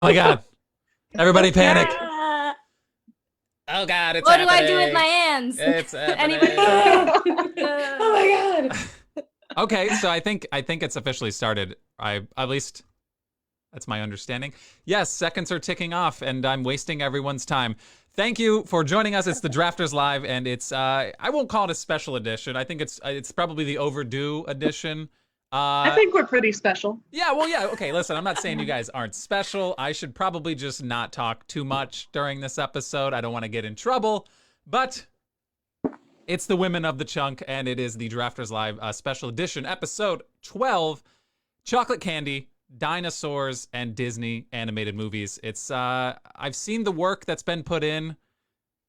my God. Everybody panic. Ah. Oh God, it's What do happening. I do with my hands? It's Anybody? happening. Oh my God. Okay, so I think it's officially started. I at least that's my understanding. Yes, seconds are ticking off, and I'm wasting everyone's time. Thank you for joining us. It's the Drafters Live, and it's I won't call it a special edition. I think it's probably the overdue edition. I think we're pretty special. Yeah, well, yeah, okay, listen, I'm not saying you guys aren't special. I should probably just not talk too much during this episode. I don't want to get in trouble, but it's the Women of the Chunk, and it is the Drafters Live special edition, episode 12, Chocolate Candy, Dinosaurs, and Disney animated movies. It's, I've seen the work that's been put in.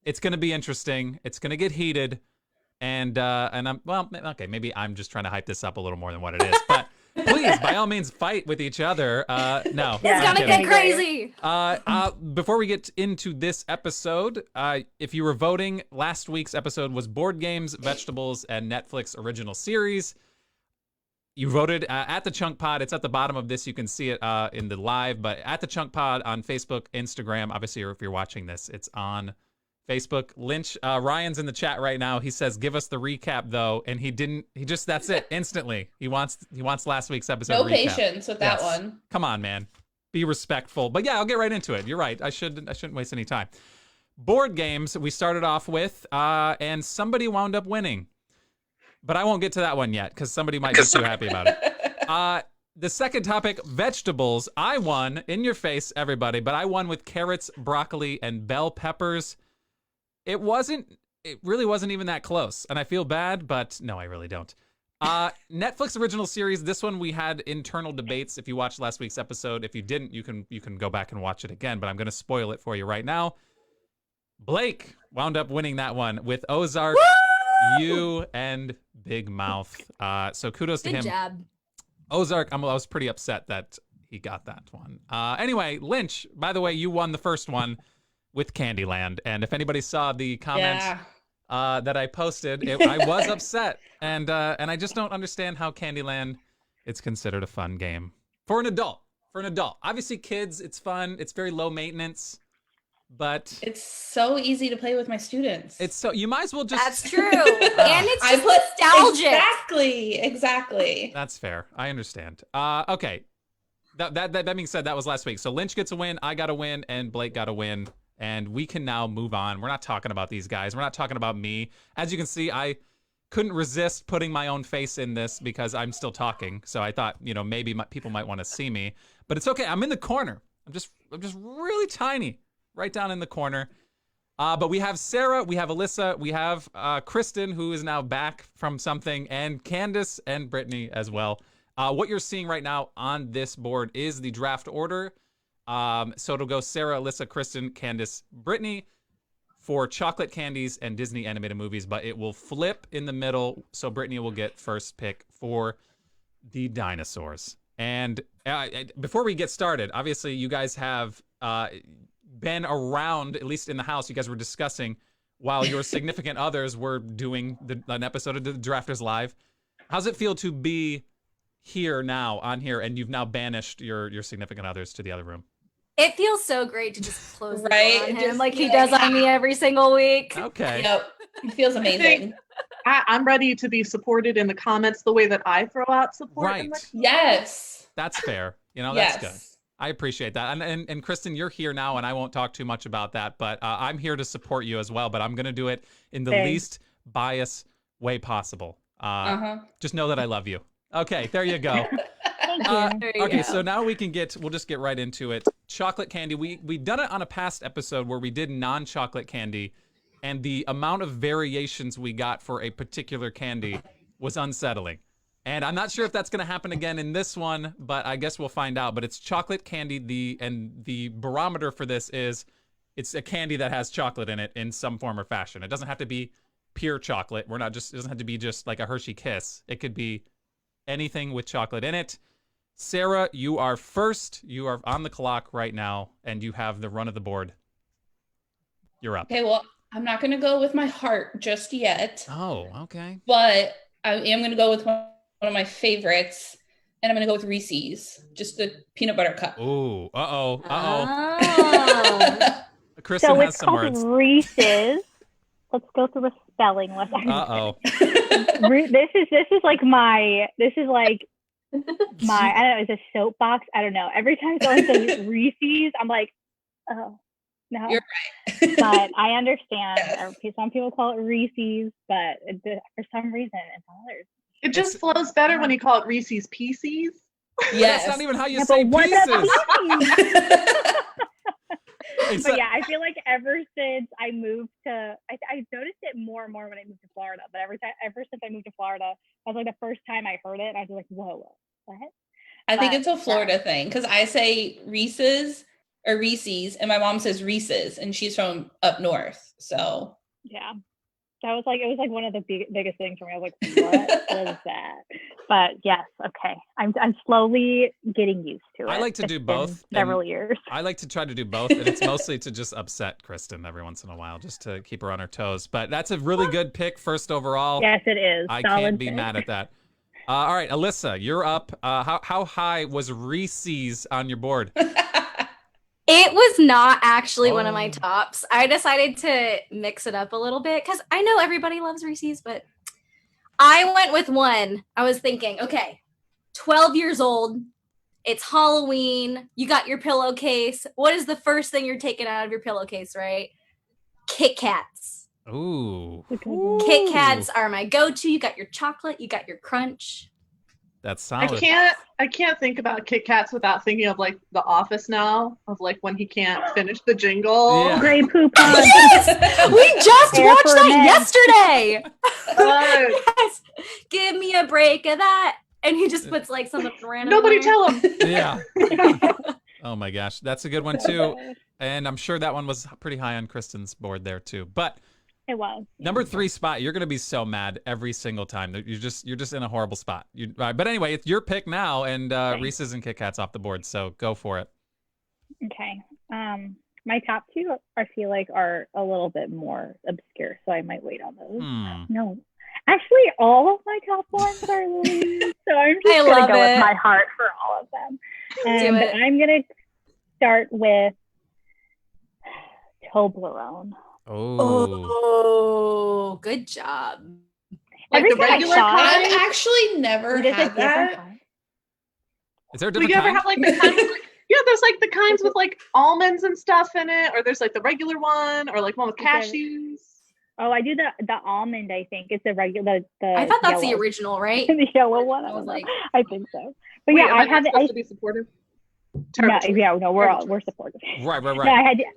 It's going to be interesting. It's going to get heated. And I'm, well, okay, maybe I'm just trying to hype this up a little more than what it is. But please, by all means, fight with each other. No. It's gonna get crazy. Before we get into this episode, if you were voting, last week's episode was board games, vegetables, and Netflix original series. You voted at the Chunk Pod. It's at the bottom of this. You can see it in the live, but at the Chunk Pod on Facebook, Instagram. Obviously, if you're watching this, it's on Facebook. Lynch, Ryan's in the chat right now. He says, "Give us the recap, though," and he didn't. He just that's it instantly. He wants last week's episode. No recap. patience with that one. Come on, man. Be respectful. But yeah, I'll get right into it. You're right. I shouldn't waste any time. Board games. We started off with, and somebody wound up winning, but I won't get to that one yet because somebody might be too happy about it. The second topic, vegetables. I won in your face, everybody, but I won with carrots, broccoli, and bell peppers. It really wasn't even that close, and I feel bad, but no, I really don't. Netflix original series. This one we had internal debates. If you watched last week's episode, if you didn't, you can go back and watch it again. But I'm going to spoil it for you right now. Blake wound up winning that one with Ozark, You, and Big Mouth. So kudos to him. Good job. Ozark. I was pretty upset that he got that one. Anyway, Lynch. By the way, you won the first one with Candyland, and if anybody saw the comment that I posted, I was upset, and I just don't understand how Candyland it's considered a fun game for an adult. Obviously, kids, it's fun. It's very low maintenance, but it's so easy to play with my students. It's so you might as well just. That's true, and it's just nostalgic. Exactly. That's fair. I understand. Okay. That being said, that was last week. So Lynch gets a win, I got a win, and Blake got a win. And we can now move on. We're not talking about these guys. We're not talking about me. As you can see, I couldn't resist putting my own face in this because I'm still talking. So I thought, maybe people might want to see me. But it's okay. I'm in the corner. I'm just really tiny, right down in the corner. But we have Sarah, we have Alyssa, we have Kristen, who is now back from something, and Candace and Brittany as well. What you're seeing right now on this board is the draft order. So it'll go Sarah, Alyssa, Kristen, Candace, Brittany for chocolate candies and Disney animated movies, but it will flip in the middle. So Brittany will get first pick for the dinosaurs. And before we get started, obviously you guys have been around, at least in the house, you guys were discussing while your significant others were doing an episode of the Drafters Live. How's it feel to be here now, on here, and you've now banished your significant others to the other room? It feels so great to just close the door on him Just like he be does like, on me every single week. Okay. Yep. It feels amazing. I'm ready to be supported in the comments the way that I throw out support. Right. Yes. That's fair. That's Yes. good. I appreciate that. And Kristen, you're here now, and I won't talk too much about that, but I'm here to support you as well, but I'm going to do it in the least biased way possible. Just know that I love you. Okay, there you go. Okay, so now we'll just get right into it. Chocolate candy. We've done it on a past episode where we did non-chocolate candy, and the amount of variations we got for a particular candy was unsettling. And I'm not sure if that's going to happen again in this one, but I guess we'll find out. But it's chocolate candy. The barometer for this is it's a candy that has chocolate in it in some form or fashion. It doesn't have to be pure chocolate. It doesn't have to be just like a Hershey Kiss. It could be anything with chocolate in it. Sarah, you are first. You are on the clock right now, and you have the run of the board. You're up. Okay, well, I'm not going to go with my heart just yet. Oh, okay. But I am going to go with one of my favorites, and I'm gonna go with Reese's. Just the peanut butter cup. Ooh, uh-oh. Oh. Kristen So has it's some called words. Reese's. Let's go through a spelling lesson. Uh-oh. This is like my I don't know, it's a soapbox. I don't know. Every time someone says Reese's, I'm like, oh no. You're right. But I understand. Yes. Some people call it Reese's, but for some reason it's others. It just flows better when you call it Reese's Pieces. Yes. That's not even how you Yeah, say but what does pieces. that mean? It's But a- yeah, I feel like ever since I moved to, I noticed it more and more when I moved to Florida. But ever since I moved to Florida, that was like the first time I heard it, and I was like, whoa, what? I think But, it's a Florida thing because I say Reese's or Reese's, and my mom says Reese's, and she's from up north. So Yeah, it was like one of the biggest things for me. I was like, what was that? But yes, okay, I'm slowly getting used to it. I like to do It's been both, several and years. I like to try to do both, and it's mostly to just upset Kristen every once in a while, just to keep her on her toes. But that's a really good pick, first overall. Yes, it is. I Solid can't be pick. mad at that. All right, Alyssa, you're up. How high was Reese's on your board? It was not actually one of my Oh. tops. I decided to mix it up a little bit because I know everybody loves Reese's, but I went with one. I was thinking, okay, 12 years old. It's Halloween. You got your pillowcase. What is the first thing you're taking out of your pillowcase, right? Kit Kats. Ooh. Kit Kats are my go-to. You got your chocolate, you got your crunch. That's I solid. can't think about Kit Kats without thinking of like The Office now, of like when he can't finish the jingle. Yeah. Grey poop on. Yes! We just Air watched for that men. yesterday. Yes. Yes. Give me a break of that. And he just puts like something random. Nobody in there. tell him. Yeah. Oh my gosh, that's a good one too, and I'm sure that one was pretty high on Kristen's board there too. But It was. number 3 spot, you're gonna be so mad every single time. You're just in a horrible spot. But anyway, it's your pick now, and Reese's and Kit Kats off the board. So go for it. Okay. My top two, I feel like, are a little bit more obscure, so I might wait on those. No. Actually, all of my top ones are Louise, so I'm just I going love to go it. with my heart for all of them. Do But it. I'm going to start with Toblerone. Oh. Oh, good job. Like Every the time I regular saw kind? it, I've actually never there's a had different that. kind. Is there a Do different you ever kind? have like the kind with, yeah, there's like the kinds with like almonds and stuff in it, or there's like the regular one, or like one with Is there- cashews. Oh, I do the almond, I think. It's the regular, the I thought that's the yellow. original, right? The yellow one. I I was don't know. like, I think so. But Wait, yeah, am I not have supposed I to be supportive. no, Terrible choice. yeah, no, Terrible we're choice. supportive. Right. No,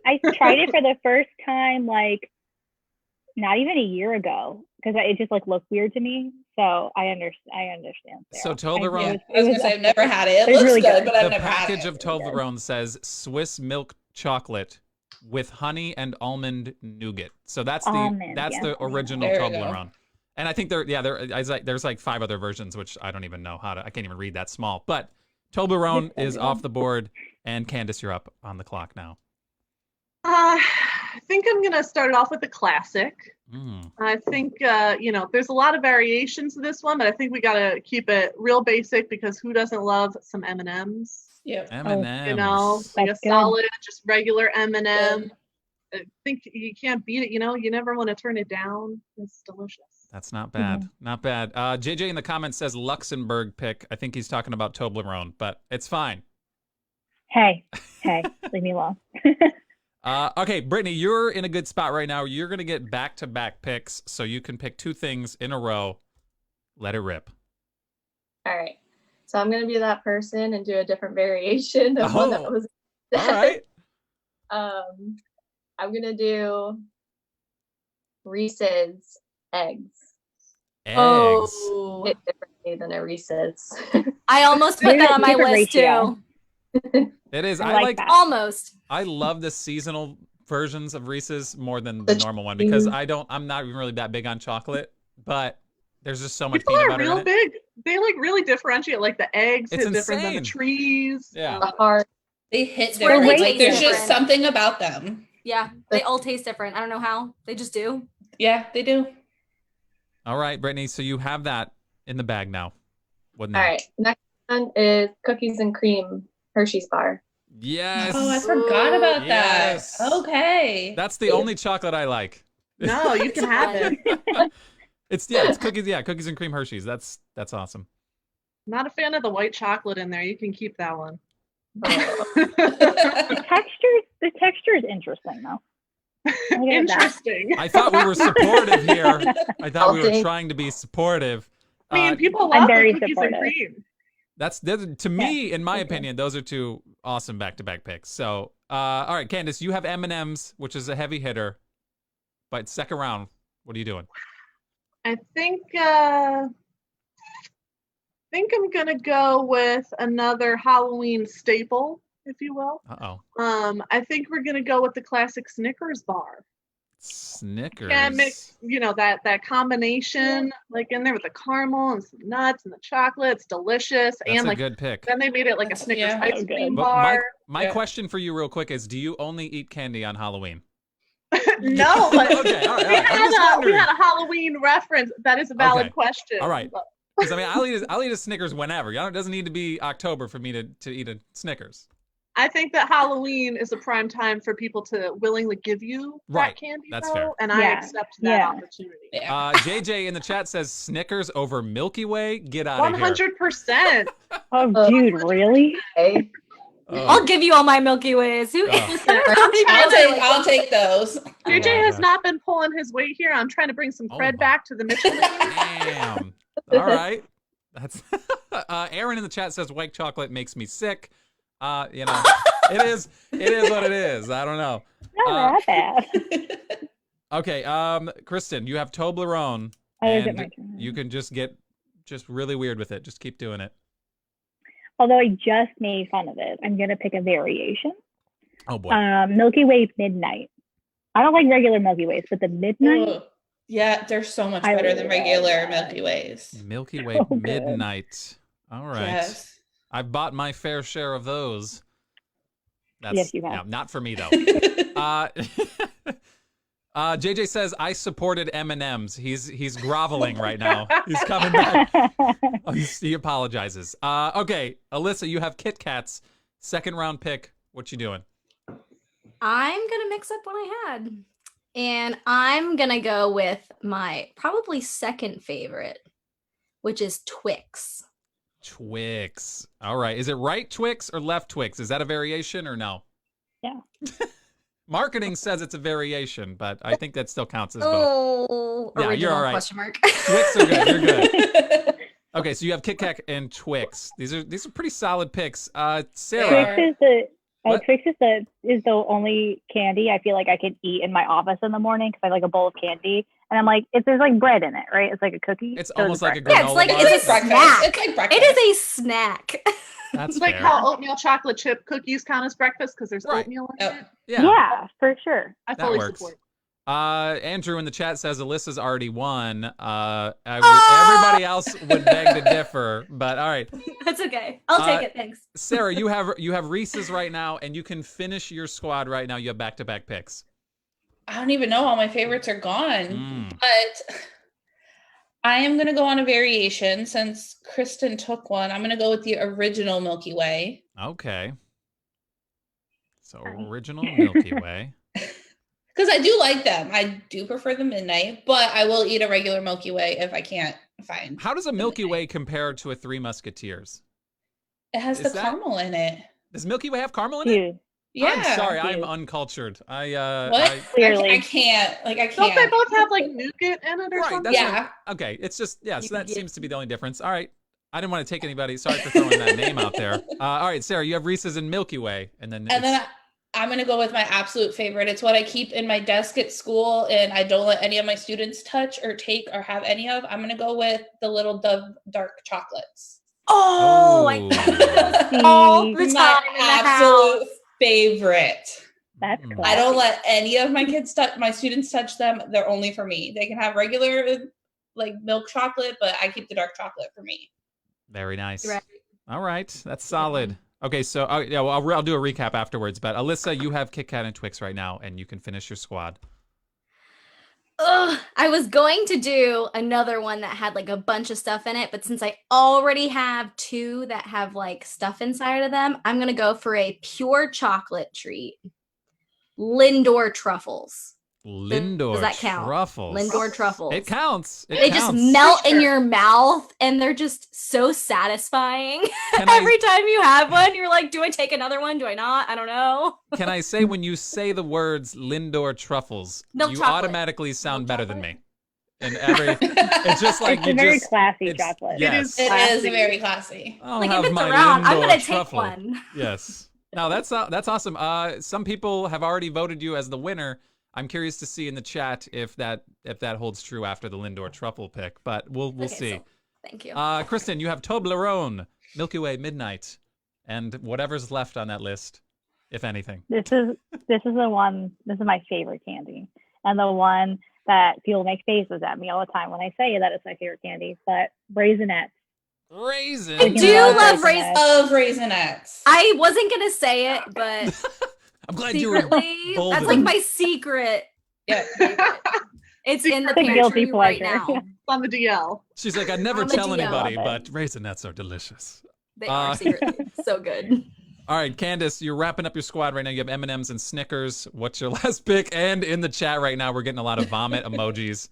I tried it for the first time like not even a year ago because it just like looked weird to me. So I understand. So Sarah. Toblerone- I was gonna say I've never had it. It It's looks really good, good. but I've The never had package it. of Toblerone says Swiss milk chocolate with honey and almond nougat. So that's the Almond, yes. the original There we go. Toblerone. And I think there's like 5 other versions, which I don't even know how to. I can't even read that small. But Toblerone is off the board, and Candace, you're up on the clock now. I think I'm gonna start it off with the classic. I think there's a lot of variations to this one, but I think we gotta keep it real basic because who doesn't love some M&Ms? Yep. M&M's. You know, like That's a good. solid, just regular M&M. I think you can't beat it. You know, you never want to turn it down. It's delicious. That's not bad. Mm-hmm. Not bad. JJ in the comments says Luxembourg pick. I think he's talking about Toblerone, but it's fine. Hey, leave me alone. Okay, Brittany, you're in a good spot right now. You're going to get back-to-back picks, so you can pick 2 things in a row. Let it rip. All right. So I'm going to be that person and do a different variation of one that Oh. was. All right. I'm going to do Reese's eggs. Eggs. oh. Hit differently than a Reese's. I almost put Maybe that on my different list ratio. too. It is. I I like like. that. Almost. I love the seasonal versions of Reese's more than the normal one because I'm not even really that big on chocolate, but there's just so much People peanut are butter real in it. big. They like really differentiate. Like the eggs It's hit different than the insane. trees. Yeah. The heart. They hit It's where different. they Like there's taste just different. something about them. Yeah, they all taste different. I don't know how. They just do. Yeah, they do. All right, Brittany. So you have that in the bag now. What All now? right. one is cookies and cream Hershey's bar. Yes. Oh, I forgot about Yes. that. Okay. That's the only chocolate I like. No, you can have it. It's cookies. Yeah, cookies and cream Hershey's. That's awesome. Not a fan of the white chocolate in there. You can keep that one. The texture is interesting though. Interesting. I thought we were supportive here. I thought we were trying to be supportive. I mean, people I'm love very the cookies and supportive. cream. That's to me, in my okay. opinion, those are two awesome back-to-back picks. So, all right, Candace, you have M&M's, which is a heavy hitter, but second round, what are you doing? I think I'm gonna go with another Halloween staple, if you will. I think we're gonna go with the classic Snickers bar. Snickers. Yeah, mix, that combination like in there with the caramel and some nuts and the chocolate. It's delicious. That's and a like good pick. then they made it like a Snickers Yeah. ice So cream good. But bar. my question for you real quick is, do you only eat candy on Halloween? No, but Okay, all right. I'm just we wondering. had a Halloween reference. That is a valid Okay. question. All right. But Because I mean, I'll eat a Snickers whenever. It doesn't need to be October for me to eat a Snickers. I think that Halloween is a prime time for people to willingly give you Right. that candy, That's though, fair. and I Yeah. accept that Yeah. opportunity. Yeah. JJ in the chat says Snickers over Milky Way. Get out of here. 100%. Oh, dude, really? Okay. I'll give you all my Milky Ways. Who? Oh. I'll take those. JJ my has gosh. not been pulling his weight here. I'm trying to bring some Oh cred my. back to the Michelin. Damn. All right. That's Aaron in the chat says white chocolate makes me sick. It is what it is. I don't know. Not that bad. Okay, Kristen, you have Toblerone, Oh, is it and my turn? you can just get really weird with it. Just keep doing it. Although I just made fun of it, I'm gonna pick a variation. Oh boy. Milky Way Midnight. I don't like regular Milky Ways, but the Midnight. Ooh. Yeah, they're so much I better than love regular that. Milky Ways. Milky Way so good. Midnight. All right. Yes. I've bought my fair share of those. Yes, you have. Yeah, not for me though. JJ says I supported M&M's. He's groveling right now. He's coming back. Oh, he apologizes. Okay, Alyssa, you have Kit Kats. Second round pick. What you doing? I'm gonna mix up what I had, and I'm gonna go with my probably second favorite, which is Twix. Twix. All right. Is it right Twix or left Twix? Is that a variation or no? Yeah. Marketing says it's a variation, but I think that still counts as both. Oh, Yeah, you're original all right. question mark. Twix are good. You're good. Okay, so you have Kit Kat and Twix. These are pretty solid picks. Sarah. Twix is the only candy I feel like I can eat in my office in the morning because I like a bowl of candy, and I'm like, there's like bread in it, right? It's like a cookie. It's So almost like a breakfast. granola Yeah, it's like bar. it's a breakfast. snack. It's like breakfast. It is a snack. That's It's like fair. how oatmeal chocolate chip cookies count as breakfast because there's Right. oatmeal in Oh. it. Yeah, for sure. I That fully works. support. Andrew in the chat says Alyssa's already won. Everybody else would beg to differ, but all right. That's okay. I'll take it. Thanks. Sarah, you have Reese's right now, and you can finish your squad right now. You have back-to-back picks. I don't even know. All my favorites are gone. Mm. But I am going to go on a variation since Kristen took one. I'm going to go with the original Milky Way. Okay. So Sorry. original Milky Way. Because I do like them. I do prefer the Midnight, but I will eat a regular Milky Way if I can't find. How does a Milky Way compare to a Three Musketeers? It has Is the that- caramel in it. Does Milky Way have caramel in it? Dude, Yeah. I'm sorry, I'm Dude. uncultured. What? I Clearly. I can't. Like, I Don't they can't. both have like nougat in it or Right, something? that's Yeah. okay. It's just so that Yeah. seems to be the only difference. All right. I didn't want to take anybody. Sorry for throwing that name out there. All right, Sarah, you have Reese's and Milky Way, and then I'm going to go with my absolute favorite. It's what I keep in my desk at school, and I don't let any of my students touch or take or have any of. I'm going to go with the Little Dove dark chocolates. Oh, all the My time in the absolute house. favorite. that's Mm. classic. I don't let any of my my students touch them. They're only for me. They can have regular like milk chocolate, but I keep the dark chocolate for me. very nice. Right. All right, that's solid. Okay, so yeah, well, I'll do a recap afterwards. But Alyssa, you have Kit Kat and Twix right now, and you can finish your squad. I was going to do another one that had like a bunch of stuff in it, but since I already have 2 that have like stuff inside of them, I'm gonna go for a pure chocolate treat. Lindor truffles. Lindor Does that count? truffles. Lindor truffles. It counts. They just melt in your mouth and they're just so satisfying. Every time you have one, you're like, do I take another one? Do I not? I don't know. Can I say, when you say the words Lindor truffles, Milk you chocolate. automatically sound Milk better chocolate? than me. And it's just like It's you a very just classy chocolate. Yes. It is very classy. I'll Like have if it's my around, I'm Lindor gonna take truffle. one. Yes. Now that's awesome. Some people have already voted you as the winner. I'm curious to see in the chat if that holds true after the Lindor truffle pick, but we'll see. So, thank you. Kristen, you have Toblerone, Milky Way Midnight, and whatever's left on that list, if anything. This is the one. This is my favorite candy, and the one that people make faces at me all the time when I say that it's my favorite candy. But Raisinets. Raisins. I do love Raisinets. Of Raisinets. I wasn't gonna say it, but I'm glad you were secretly, bold that's and- like my secret. Yeah. It's in the It's a guilty pantry right pleasure. now. On the DL. She's like, I never On the tell DL. anybody, Love it. but Raisinets are delicious. They are secretly so good. All right, Candace, you're wrapping up your squad right now. You have M&Ms and Snickers. What's your last pick? And in the chat right now, we're getting a lot of vomit emojis.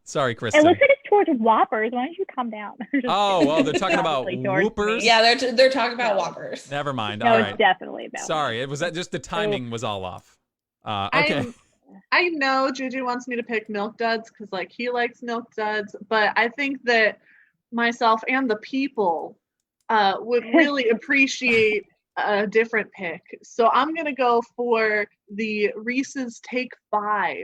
Sorry, Kristen. It looks like it's towards Whoppers. Why don't you come down? Oh, well, they're talking about Obviously towards Whoopers? me. Yeah, they're talking about No. Whoppers. Never mind. No, All it's right. definitely about. Sorry, it was that just the timing was all off. Okay. I know Juju wants me to pick Milk Duds because like he likes Milk Duds, but I think that myself and the people would really appreciate a different pick. So I'm gonna go for the Reese's Take 5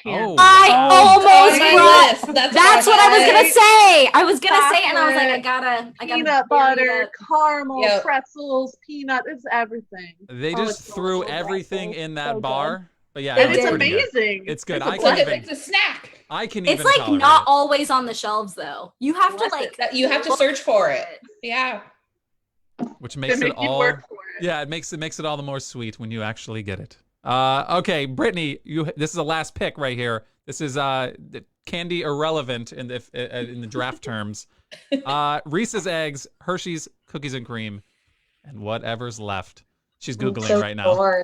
candy. Oh. I almost on my brought. list. That's what I was gonna say. say. I was gonna say it, and I was like, I gotta Peanut bury butter, it. caramel, Yep. pretzels, peanut, it's everything. They Oh, just it's threw delicious. everything in that So good. bar. But yeah, And it's it's pretty good. amazing. It's good. a I It's can't like even. it's a snack. I can even It's like tolerate not it. always on the shelves though. You have to Unless like. That you have to search for it. Yeah. Which They makes make it you all. work for it. Yeah, it makes it all the more sweet when you actually get it. Okay, Brittany, this is the last pick right here. This is the candy irrelevant in the draft terms. Reese's Eggs, Hershey's Cookies and Cream, and whatever's left. She's googling so right now. torn.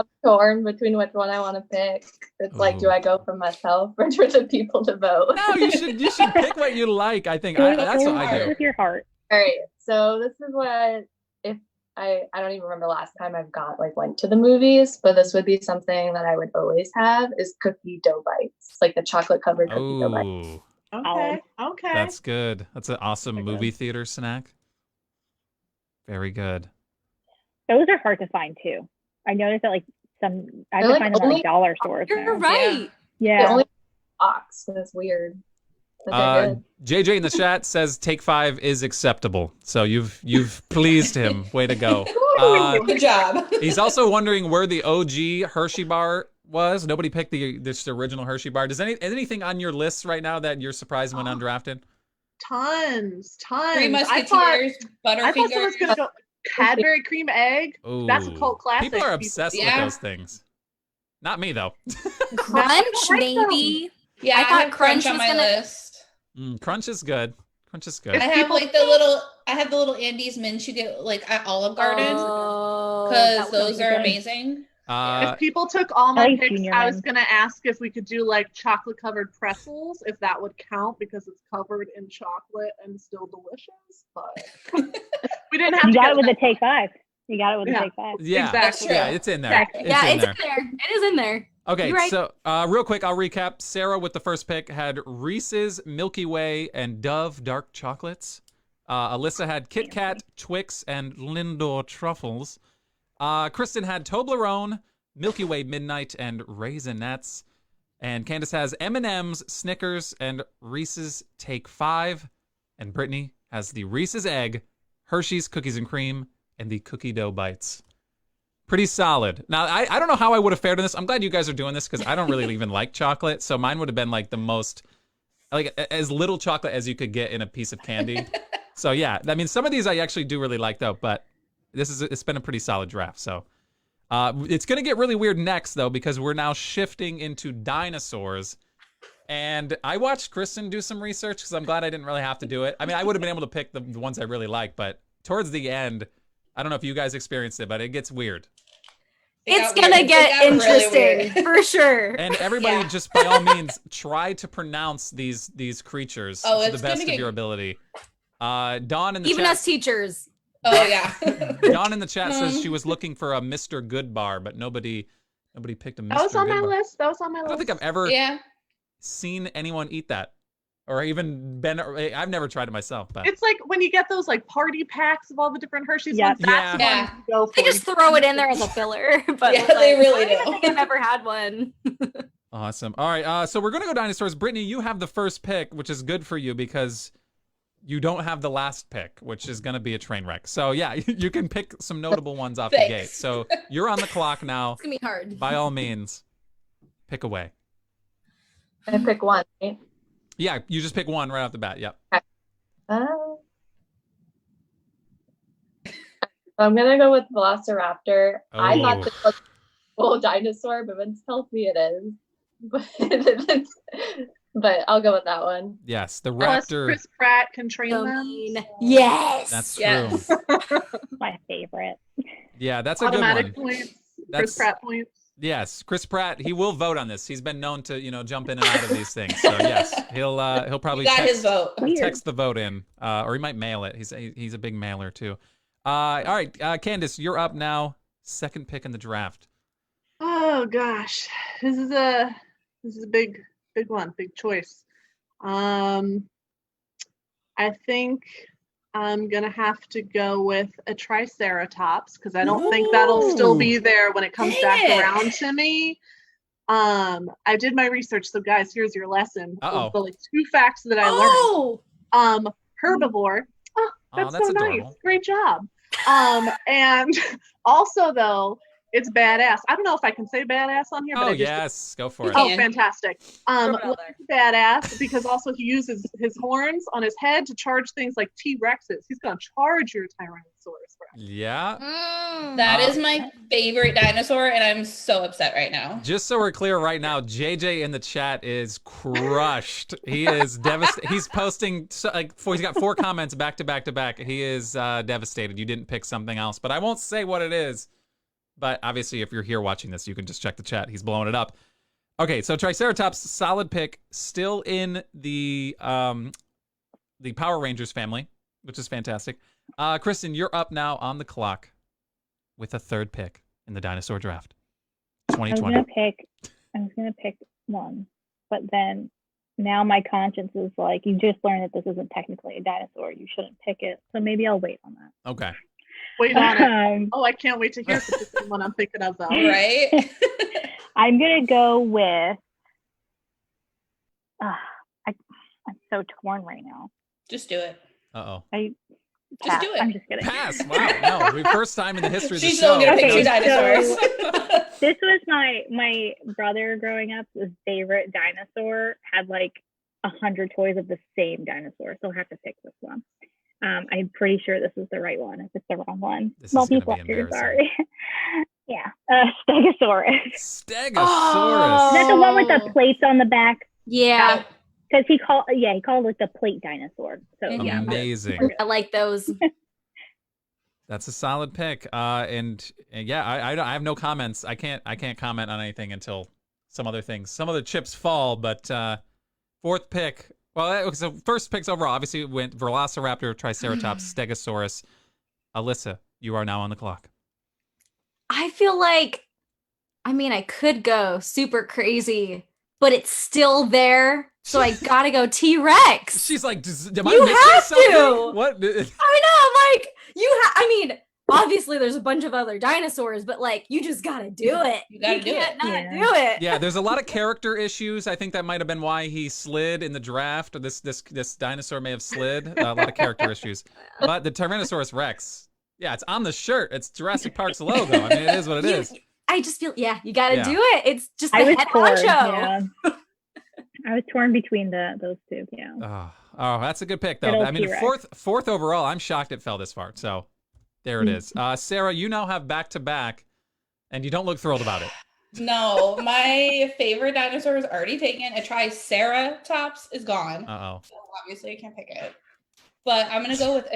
I'm torn between which one I want to pick. It's like, do Ooh. I go for myself or for the people to vote? No, you should pick what you like. I think that's what I do. With your heart. All right, so this is what if I don't even remember last time I've went to the movies, but this would be something that I would always have is cookie dough bites, like the chocolate covered cookie dough bites. Oh, Okay. Okay. that's good. That's an awesome movie theater snack. Very good. Those are hard to find too. I noticed that I have They're, to like, find them at only- like dollar stores. You're now. right. They Yeah. only box, so that's weird. But they're good. JJ in the chat says Take 5 is acceptable. So you've pleased him. Way to go. Good job. He's also wondering where the OG Hershey bar was. Nobody picked this original Hershey bar. Does anything on your list right now that you're surprised went undrafted? Tons. Three I thought Musketeers, someone was Butterfingers. gonna go Cadbury cream egg. That's a Ooh. cult classic. People are obsessed with Yeah. those things. Not me though. Crunch, like them. maybe. Yeah, I I, thought have Crunch on was my gonna- list. Crunch is good. Crunch is good. I have like I have the little Andes mints you get like at Olive Garden Oh, because that would those be are good. amazing. If people took all my I like picks, Junior I was Mints. gonna ask if we could do like chocolate covered pretzels, if that would count because it's covered in chocolate and still delicious. But we didn't have You to got get it with the that. Take 5. You got it with the Yeah. Take 5. Yeah, Exactly. yeah, it's in there. Exactly. Yeah, in it's there. in there. It is in there. Okay, You're right. so real quick, I'll recap. Sarah with the first pick had Reese's, Milky Way, and Dove dark chocolates. Alyssa had Kit Kat, Twix, and Lindor truffles. Kristen had Toblerone, Milky Way Midnight, and Raisinets. And Candace has M&M's, Snickers, and Reese's Take 5. And Brittany has the Reese's Egg, Hershey's Cookies and Cream, and the Cookie Dough Bites. Pretty solid. Now, I don't know how I would have fared in this. I'm glad you guys are doing this because I don't really even like chocolate. So mine would have been like the most, like as little chocolate as you could get in a piece of candy. So yeah, I mean, some of these I actually do really like though, but it's been a pretty solid draft. So It's going to get really weird next, though, because we're now shifting into dinosaurs. And I watched Kristen do some research because I'm glad I didn't really have to do it. I mean, I would have been able to pick the ones I really like, but towards the end, I don't know if you guys experienced it, but it gets weird. It's gonna get interesting really for sure. And everybody just by all means try to pronounce these creatures to the best of your ability. Dawn in the Even chat, us teachers. Oh yeah. Dawn in the chat says she was looking for a Mr. Goodbar, but nobody picked a Mr. That was on my Goodbar. list. That was on my list. I don't think I've ever Yeah. seen anyone eat that, or even been. I've never tried it myself, but It's like when you get those like party packs of all the different Hershey's Yeah. ones. That's the Yeah. one to go for. They just throw it in there as a filler. But Yeah, they really I don't do. even think I've ever had one. awesome. All right, so we're gonna go dinosaurs. Brittany, you have the first pick, which is good for you because you don't have the last pick, which is gonna be a train wreck. So yeah, you can pick some notable ones off the Thanks. gate. So you're on the clock now. It's gonna be hard. By all means, pick away. I pick one, right? Yeah, you just pick one right off the bat. Yep. I'm gonna go with Velociraptor. I Oh. thought this was a full dinosaur, but Vince tells me it is. But I'll go with that one. Yes, the Plus, raptor. Chris Pratt can train So them. mean. Yes. That's true. Yes. My favorite. Yeah, that's a good Automatic one. points. That's Chris Pratt points. yes, Chris Pratt. He will vote on this. He's been known to jump in and out of these things. So yes, he'll probably He got text, his vote. text the vote in, or he might mail it. He's a big mailer too. All right, Candace, you're up now. Second pick in the draft. Oh gosh, this is a big one, big choice. I think I'm gonna have to go with a Triceratops because I don't think that'll still be there when it comes Dang back it. around to me. I did my research, so guys, here's your lesson. Uh-oh. The like 2 facts that I learned. Oh, Herbivore. Oh, that's that's so adorable. nice. Great job. And also though, it's badass. I don't know if I can say badass on here, but Oh I just yes, go for it. can. Oh, fantastic. Throw it out there. Badass because also he uses his horns on his head to charge things like T-Rexes. He's going to charge your Tyrannosaurus Rex. Yeah. That is my favorite dinosaur, and I'm so upset right now. Just so we're clear right now, JJ in the chat is crushed. He is devastated. He's posting he's got 4 comments back to back to back. He is devastated. You didn't pick something else, but I won't say what it is. But obviously, if you're here watching this, you can just check the chat. He's blowing it up. Okay, so Triceratops, solid pick, still in the Power Rangers family, which is fantastic. Kristen, you're up now on the clock with a third pick in the dinosaur draft, 2020. I was gonna pick one, but then now my conscience is like, you just learned that this isn't technically a dinosaur. You shouldn't pick it. So maybe I'll wait on that. Okay. Wait on it. Oh, I can't wait to hear if it's the same one I'm thinking of, though. Right? I'm gonna go with. I'm so torn right now. Just do it. Uh-oh. Just do it. I'm just kidding. Pass. Wow. No, first time in the history of the She's show. still gonna pick Okay, two dinosaurs. This was my brother growing up. His favorite dinosaur had like 100 toys of the same dinosaur, so I have to pick this one. I'm pretty sure this is the right one. If it's the wrong one, This is gonna people be up here, embarrassing. sorry. Yeah, Stegosaurus. Stegosaurus. Oh. Is that the one with the plates on the back? yeah. Because he called it the plate dinosaur. So yeah, Amazing. I like those. That's a solid pick. And yeah, I have no comments. I can't comment on anything until some other chips fall. But fourth pick. Well, so first picks overall obviously went Velociraptor, Triceratops, Stegosaurus. Alyssa, you are now on the clock. I feel like, I could go super crazy, but it's still there. So I gotta go T-Rex. She's like, am I You missing have something? to! What? I know, obviously there's a bunch of other dinosaurs, but like, you just gotta do it. You gotta do can't it. not Yeah. do it. Yeah, there's a lot of character issues. I think that might have been why he slid in the draft. Or this dinosaur may have slid. A lot of character issues. But the Tyrannosaurus Rex, yeah, it's on the shirt. It's Jurassic Park's logo. I mean, it is what it is. I just feel, you gotta Yeah. do it. It's just the I was head torn. honcho. Yeah. I was torn between those two. Yeah. Oh, that's a good pick, though. Good old I mean, T-Rex. fourth overall. I'm shocked it fell this far. So there it is. Sarah, you now have back-to-back And you don't look thrilled about it. No, my favorite dinosaur is already taken. A Triceratops is gone. Uh-oh. So obviously, I can't pick it. But I'm gonna go with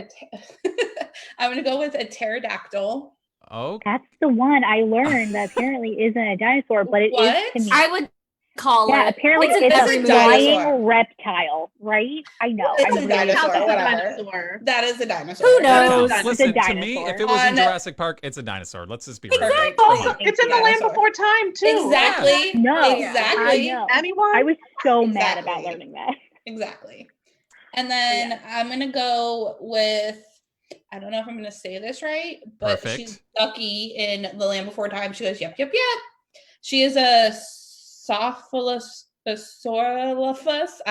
I'm gonna go with a pterodactyl. Oh, That's the one I learned that apparently isn't a dinosaur, but it is to me. I would call Yeah, it. apparently It's it's every a movie. flying reptile, right? I know. It's I'm a really dinosaur, sorry. whatever. Dinosaur. That is a dinosaur. Who knows? Listen, It's a to me, dinosaur. if it was in On- Jurassic Park, it's a dinosaur. Let's just be real. Perfect. Also, it's in the Land Dinosaur. Before Time too. Exactly. No, Exactly. I know. Anyone? I was so mad Exactly. about learning that. Exactly. And then I'm gonna go with, I don't know if I'm gonna say this right, but Perfect. she's Ducky in The Land Before Time. She goes, yep, yep, yep. She is a Sophilus. I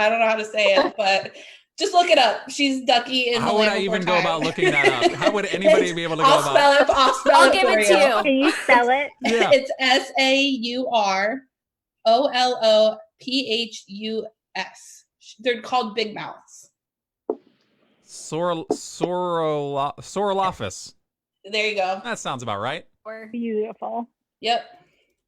don't know how to say it, but just look it up. She's Ducky in How The would Land I Before even go Time. about looking that up? How would anybody be able to go I'll about spell it. I'll spell I'll it give for it to you. Can you spell it? Yeah. It's SAUROLOPHUS. They're called big mouths. Sorolophus. There you go. That sounds about right. Beautiful. Yep.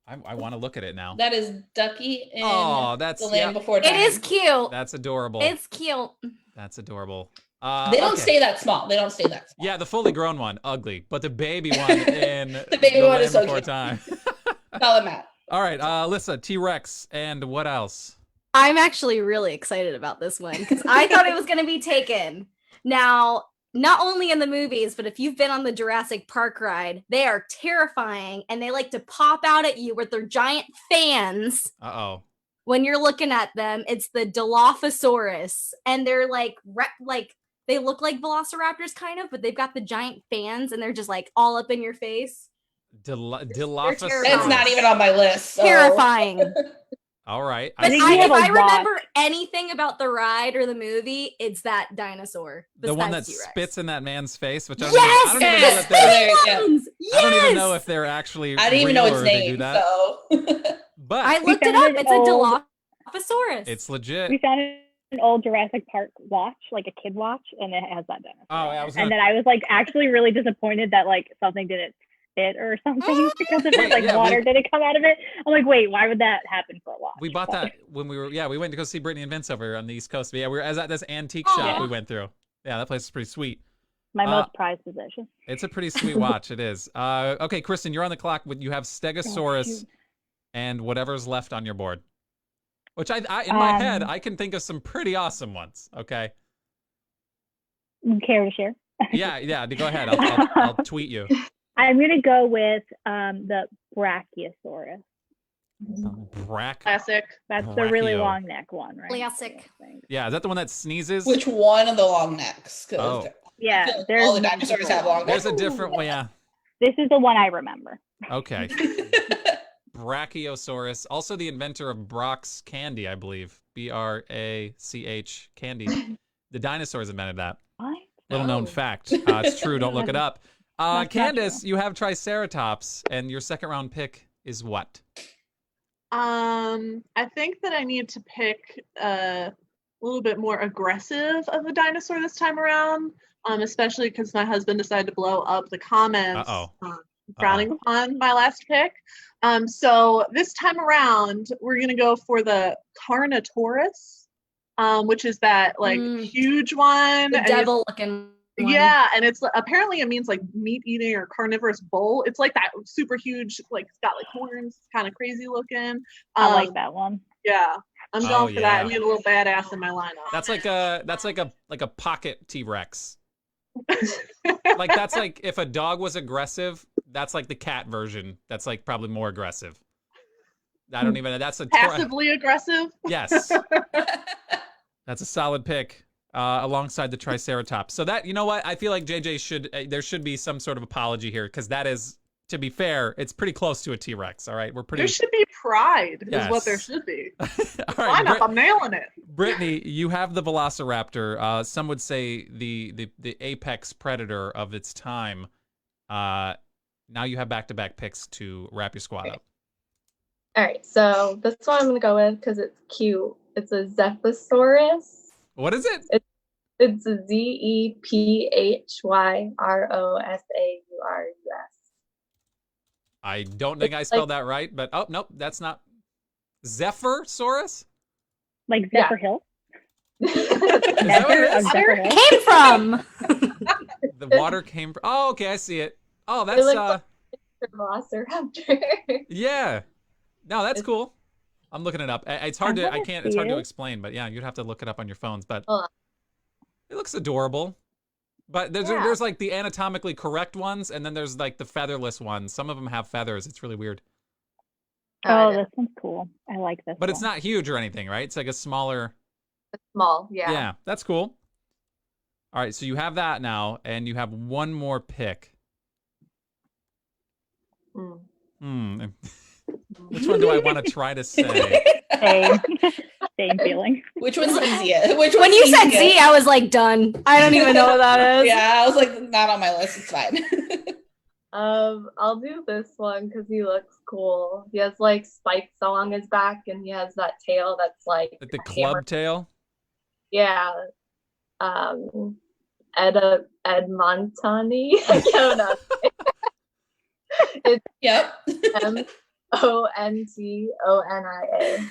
I want to look at it now. That is Ducky in Oh, that's The Land yeah, Before Time. It is cute. that's adorable. It's cute. That's adorable. They don't okay. stay that small. They don't stay that small. Yeah, the fully grown one, ugly, but the baby one in The baby one Land is so Before cute. Time. Solid Matt. All right, Alyssa, T-Rex, and what else? I'm actually really excited about this one because I thought it was going to be taken. Now, not only in the movies, but if you've been on the Jurassic Park ride, they are terrifying and they like to pop out at you with their giant fans. Uh-oh. When you're looking at them, it's the Dilophosaurus, and they're like they look like velociraptors kind of, but they've got the giant fans and they're just like all up in your face. Dilophosaurus. terrifying. It's not even on my list. So. Terrifying. All right. But think you have if a I lot. remember anything about the ride or the movie, it's that dinosaur. The one that besides T-Rex. spits in that man's face, which I don't Yes, even, I don't even know yes, that they're, yeah. Ones! I don't even know Yes! if they're actually I didn't even know real its or they do name. that. So But I looked it found up. an It's a old- Dilophosaurus. it's legit. We found an old Jurassic Park watch, like a kid watch, and it has that dinosaur. Oh, on I it. was And gonna- then I was like actually really disappointed that like something didn't fit or something because of Wait, it, like yeah, water we- didn't come out of it. I'm like, wait, why would that happen for a watch? We bought that when we went to go see Brittany and Vince over on the East Coast. But yeah, we were at this antique shop Aw. we went through. Yeah, that place is pretty sweet. My most prized possession. It's a pretty sweet watch. It is. Okay, Kristen, you're on the clock. You have Stegosaurus shoot. and whatever's left on your board. Which I in my head, I can think of some pretty awesome ones. Okay. Care to share? Yeah. Go ahead. I'll tweet you. I'm gonna go with the Brachiosaurus. Classic. That's the really Brachio. long neck one, right? Classic. Yeah, is that the one that sneezes? which one of the long necks? 'Cause Oh. Yeah, all there's the dinosaurs multiple have long ones. There's a different one. Yeah. This is the one I remember. Okay. Brachiosaurus, also the inventor of Brock's candy, I believe. BRACH candy. The dinosaurs invented that. What? Little known Oh. fact. It's true. Don't look it up. That's not Candace, true. you have Triceratops, and your second round pick is what? I think that I need to pick a little bit more aggressive of a dinosaur this time around, especially because my husband decided to blow up the comments, frowning upon my last pick. So this time around, we're gonna go for the Carnotaurus, which is that like huge one. The and it's- devil-looking one. Yeah, and it's apparently it means like meat eating or carnivorous bull. It's like that super huge, like it's got like horns, kind of crazy looking. I like that one. Yeah, I'm going for that. I yeah. need a little badass in my lineup. That's like a pocket T-Rex. Like that's like if a dog was aggressive, that's like the cat version. That's like probably more aggressive. I don't even. That's a Passively aggressive. Yes. That's a solid pick. Alongside the Triceratops. So that, you know what? I feel like JJ should, there should be some sort of apology here, because that is, to be fair, it's pretty close to a T-Rex, all right? We're pretty... There should be pride, Yes. is what there should be. All right, Lineup, I'm nailing it. Brittany, you have the Velociraptor. Some would say the apex predator of its time. Now you have back-to-back picks to wrap your squad up. All right, so this one I'm gonna go with because it's cute. It's a Zephysaurus. What is it? It's a Zephyrosaurus. I don't think I spelled that right, but oh nope, that's not Zephyrsaurus? Like Yeah. Zephyr Hill? Is that what it is? Zephyr Hill? Came from. The water came. Oh, okay, I see it. Oh, that's looks like Velociraptor. yeah. No, that's cool. I'm looking it up. It's hard to. I wanna can't. It's see hard to it. explain, but yeah, you'd have to look it up on your phones. But Hold on. it looks adorable. But there's like the anatomically correct ones, and then there's like the featherless ones. Some of them have feathers. It's really weird. Oh, this one's cool. I like this But it's one. not huge or anything, right? It's like a smaller. Small, yeah. Yeah, that's cool. All right, so you have that now, and you have one more pick. Which one do I want to try to say? Same feeling. Which one's easier? When you said Z, I was like, done. I don't even know what that is. Yeah, I was like, not on my list. It's fine. I'll do this one because he looks cool. He has like spikes along his back, and he has that tail that's like The club tail? Yeah. Edmontoni. I don't know. It's Yep. Montonia.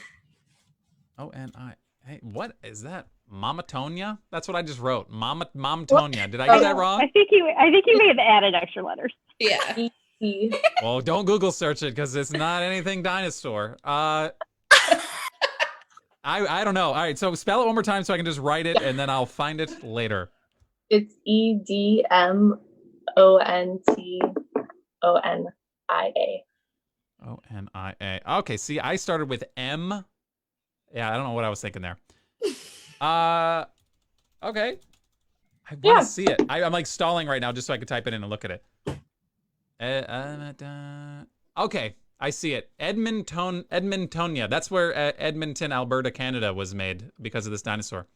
O-N-I. Hey, what is that? Mamatonia? That's what I just wrote. Mamtonia. Did I get that wrong? I think you may have added extra letters. Yeah. Well, don't Google search it because it's not anything dinosaur. I don't know. All right, so spell it one more time so I can just write it and then I'll find it later. It's EdmontoniA. O-N-I-A. Okay, see, I started with M. Yeah, I don't know what I was thinking there. Okay. I want to see it. I'm like stalling right now just so I can type it in and look at it. Okay, I see it. Edmontonia. That's where Edmonton, Alberta, Canada was made because of this dinosaur.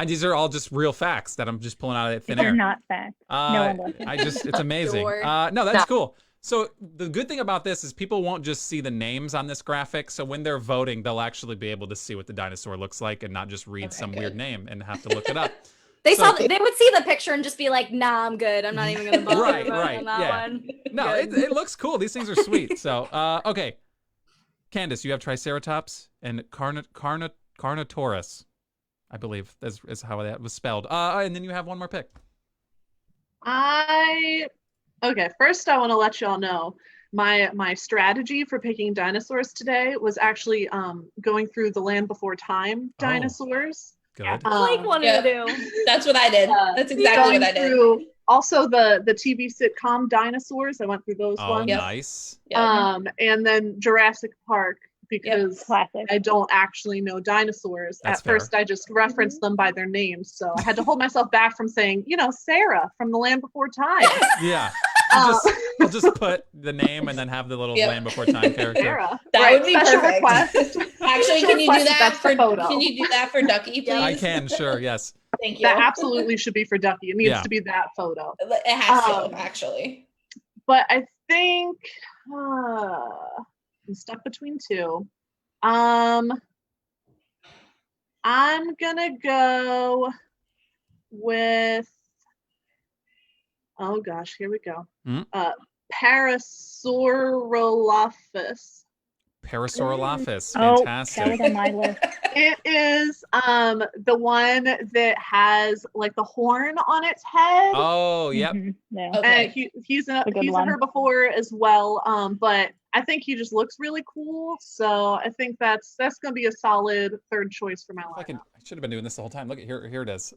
These are all just real facts that I'm just pulling out of thin air. They're not facts. No one it's amazing. Sure. No, that's cool. So the good thing about this is people won't just see the names on this graphic. So when they're voting, they'll actually be able to see what the dinosaur looks like and not just read some weird name and have to look it up. They would see the picture and just be like, nah, I'm good. I'm not even going to bother on that one. No, it looks cool. These things are sweet. So, okay. Candace, you have Triceratops and Carnotaurus, I believe is how that was spelled. And then you have one more pick. Okay, first I want to let y'all know my strategy for picking dinosaurs today was actually going through the Land Before Time dinosaurs. Good. Blake wanted to do. That's what I did. That's exactly what I did. Also the TV sitcom Dinosaurs. I went through those ones. Nice. And then Jurassic Park because I don't actually know dinosaurs. That's At first I just referenced them by their names. So I had to hold myself back from saying, Sarah from the Land Before Time. Yeah. I'll just put the name and then have the little Land Before Time character. Sarah. That would be Special perfect. request. Actually, can you do that for photo? Can you do that for Ducky, please? I can, sure, yes. Thank you. That absolutely should be for Ducky. It needs to be that photo. It has to, actually. But I think I'm stuck between two. I'm gonna go with oh gosh, here we go. Parasaurolophus. Parasaurolophus, Oh, fantastic. that was on my list. It is the one that has like the horn on its head. Oh, yep. Yeah. Okay. And he's a one. herbivore as well. But I think he just looks really cool. So I think that's gonna be a solid third choice for my life. I should have been doing this the whole time. Look at here it is.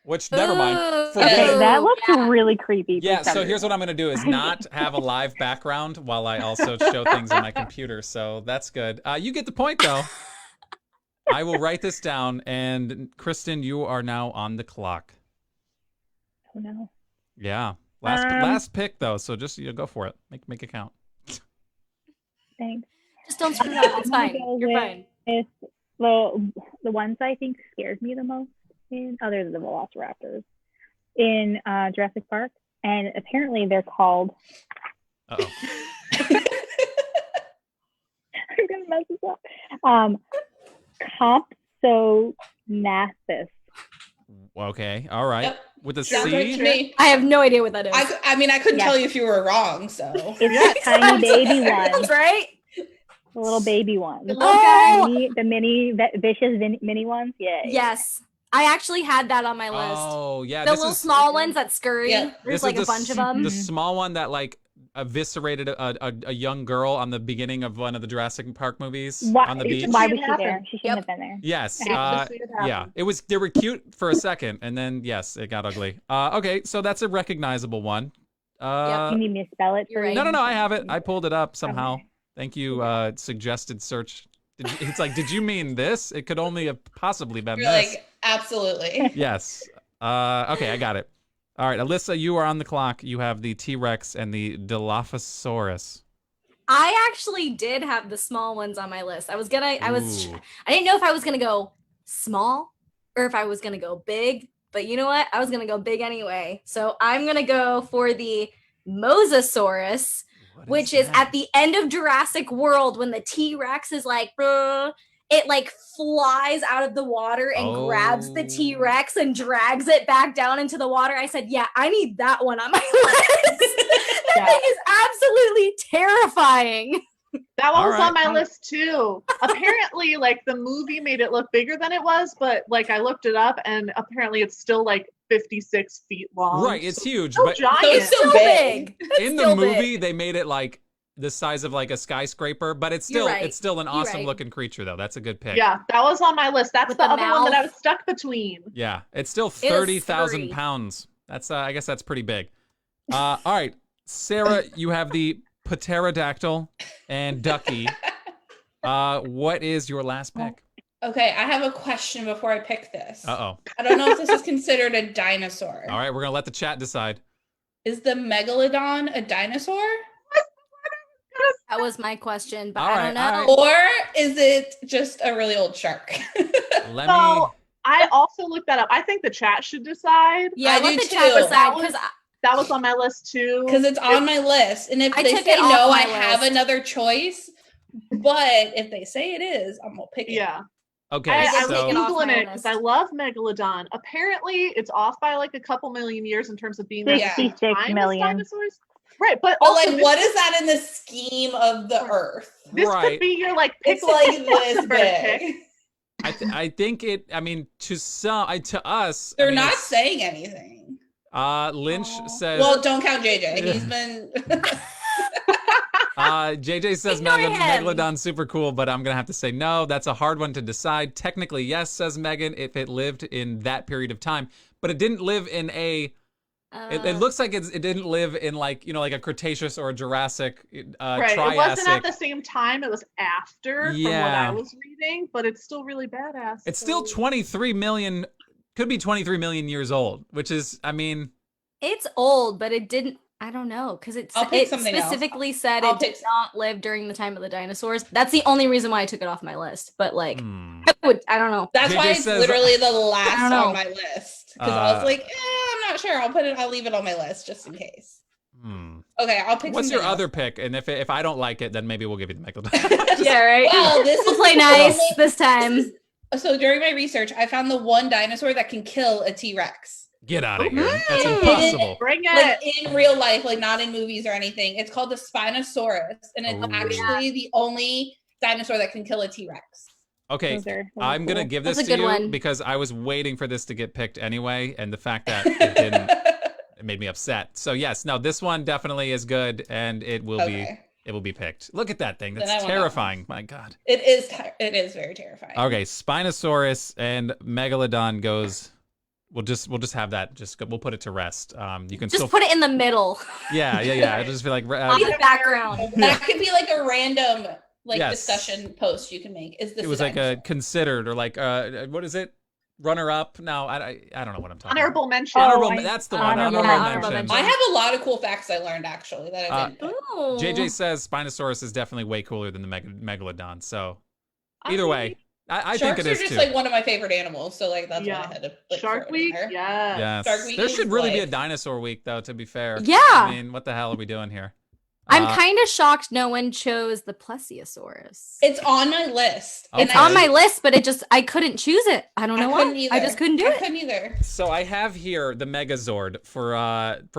Which never mind. Okay, Okay, that looks really creepy. Yeah, so here's what I'm gonna do is not have a live background while I also show things on my computer. So that's good. You get the point though. I will write this down, and Kristen, you are now on the clock. Oh no. Yeah. Last pick though, so just go for it. Make it count. Thanks. Just don't screw up. It's fine. You're fine. Well, the ones I think scared me the most, other than the velociraptors, in Jurassic Park, and apparently they're called. Uh-oh. I'm gonna mess this up. Compsognathus. Okay. All right. Yep. With a Sounds C? right to me. I have no idea what that is. I mean, I couldn't Yes. tell you if you were wrong, so. It's the tiny baby one. Sounds right. The little baby one. The little guy. The mini vicious mini ones. Yeah. Yes. I actually had that on my list. Oh, yeah. The this little is, small ones that scurry. Yeah. There's this like is a bunch of them. the small one that like eviscerated a young girl on the beginning of one of the Jurassic Park movies Why, on the beach. why See was it she happen. there? She shouldn't Yep. have been there. Yes. Just see it Yeah. happen. They were cute for a second, and then yes, it got ugly. Okay, so that's a recognizable one. You need me to spell it You're for right. you? No, I have it. I pulled it up somehow. Okay. Thank you, suggested search. It's like, did you mean this? It could only have possibly been You're this. like, absolutely. Yes. Okay, I got it. All right, Alyssa, you are on the clock. You have the T-Rex and the Dilophosaurus. I actually did have the small ones on my list. I Ooh. didn't know if I was gonna go small or if I was gonna go big, but you know what? I was gonna go big anyway. So I'm gonna go for the Mosasaurus, What which is that? at the end of Jurassic World when the T-Rex is like, it like flies out of the water and grabs the Oh. T-Rex and drags it back down into the water. I said, yeah, I need that one on my list. That thing is absolutely terrifying. That one All was on right. my list too. Apparently, like the movie made it look bigger than it was, but like I looked it up and apparently it's still like 56 feet long. Right, it's huge, So but giant. So it's still big. in the still movie big. they made it like the size of like a skyscraper, but it's still You're right. it's still an You're awesome right. looking creature though. That's a good pick. Yeah, that was on my list. That's With the the other one that I mouth. was stuck between. Yeah, it's still It is 30,000 scary. pounds. That's I guess that's pretty big. All right, Sarah, you have the pterodactyl and ducky. What is your last pick? Okay, I have a question before I pick this. Uh-oh. I don't know if this is considered a dinosaur. All right, we're gonna let the chat decide. Is the megalodon a dinosaur? That was my question, but All I right, don't know. all Or is it just a really old shark? Let me. So I also looked that up. I think the chat should decide. Yeah, I let do the chat too. decide because That was on my list too. Because it's on my list. And if I they took say it off no, my I have list. another choice. But if they say it is, I'm going to pick it. Yeah. Okay, I I did was take it so off Googling my it because I list. love Megalodon. Apparently, it's off by like a couple million years in terms of being there at the same 66 time as million. dinosaurs. Right, but But also like, what is that in the scheme of the earth? this Right. could be your like pick It's like this bird pick. big. I think it. I mean, to us, They're I mean, not it's- saying anything. Lynch Aw. says. Well, don't count JJ. He's been. JJ says Ignore him. Megalodon's super cool, but I'm gonna have to say no. That's a hard one to decide. Technically, yes, says Megan, if it lived in that period of time, but it didn't live in a. It looks like it didn't live in like like a Cretaceous or a Jurassic, Right, it wasn't Triassic. at the same time. It was after, from what Yeah. I was reading. But it's still really badass. It's still so- 23 million. Could be 23 million years old, which is, I mean, It's old, but it didn't. I don't know because I'll pick it something else. specifically said I'll it did pick- not live during the time of the dinosaurs. That's the only reason why I took it off my list. But like, I don't know. That's why JJ it's says- literally the last don't know. on my list. Because I was Uh, like, I'm not sure. I'll leave it on my list just in case. hmm. Okay, I'll pick What's your something else. other pick? And if I don't like it, then maybe we'll give you the Megalodon. Yeah, right. Well, this We'll is play the nice only- this time. So during my research, I found the one dinosaur that can kill a T-Rex. Get out of here. That's Mm. impossible. Bring it. Like in real life, like not in movies or anything. It's called the Spinosaurus, and it's Oh. actually the only dinosaur that can kill a T-Rex. Okay, Those are I'm gonna cool. give That's this a to good you one. because I was waiting for this to get picked anyway, and the fact that it didn't, it made me upset. So yes, no, this one definitely is good, and it will be picked. Look at that thing. Then I That's want that one. terrifying. My God. It is very terrifying. Okay, Spinosaurus and Megalodon goes. We'll just have that. We'll put it to rest. You can Just still. put it in the middle. Yeah. It'll just be like. Be the background. That could be like a random Yes. discussion post you can make. Is this It was a like a dinosaur? considered or like what is it? Runner up? No, I don't know what I'm talking. Honorable mention. Oh, Honorable. I- That's the one. honorable Honorable mention. mention. Honorable I have a lot of cool facts I learned actually that I didn't. know. Ooh. JJ says Spinosaurus is definitely way cooler than the Megalodon. So either way, I think Sharks it are is just too. like one of my favorite animals, so like that's Yeah. why I had to like, Shark throw it in Week. there. Yeah. Yes. Shark Week There is should really be a like- dinosaur week though. To be fair. Yeah. I mean, what the hell are we doing here? I'm kind of shocked no one chose the plesiosaurus. It's on my list. Okay. It's on my list, but I couldn't choose it. I don't know why. couldn't either. I just couldn't do I it. couldn't either. So I have here the Megazord for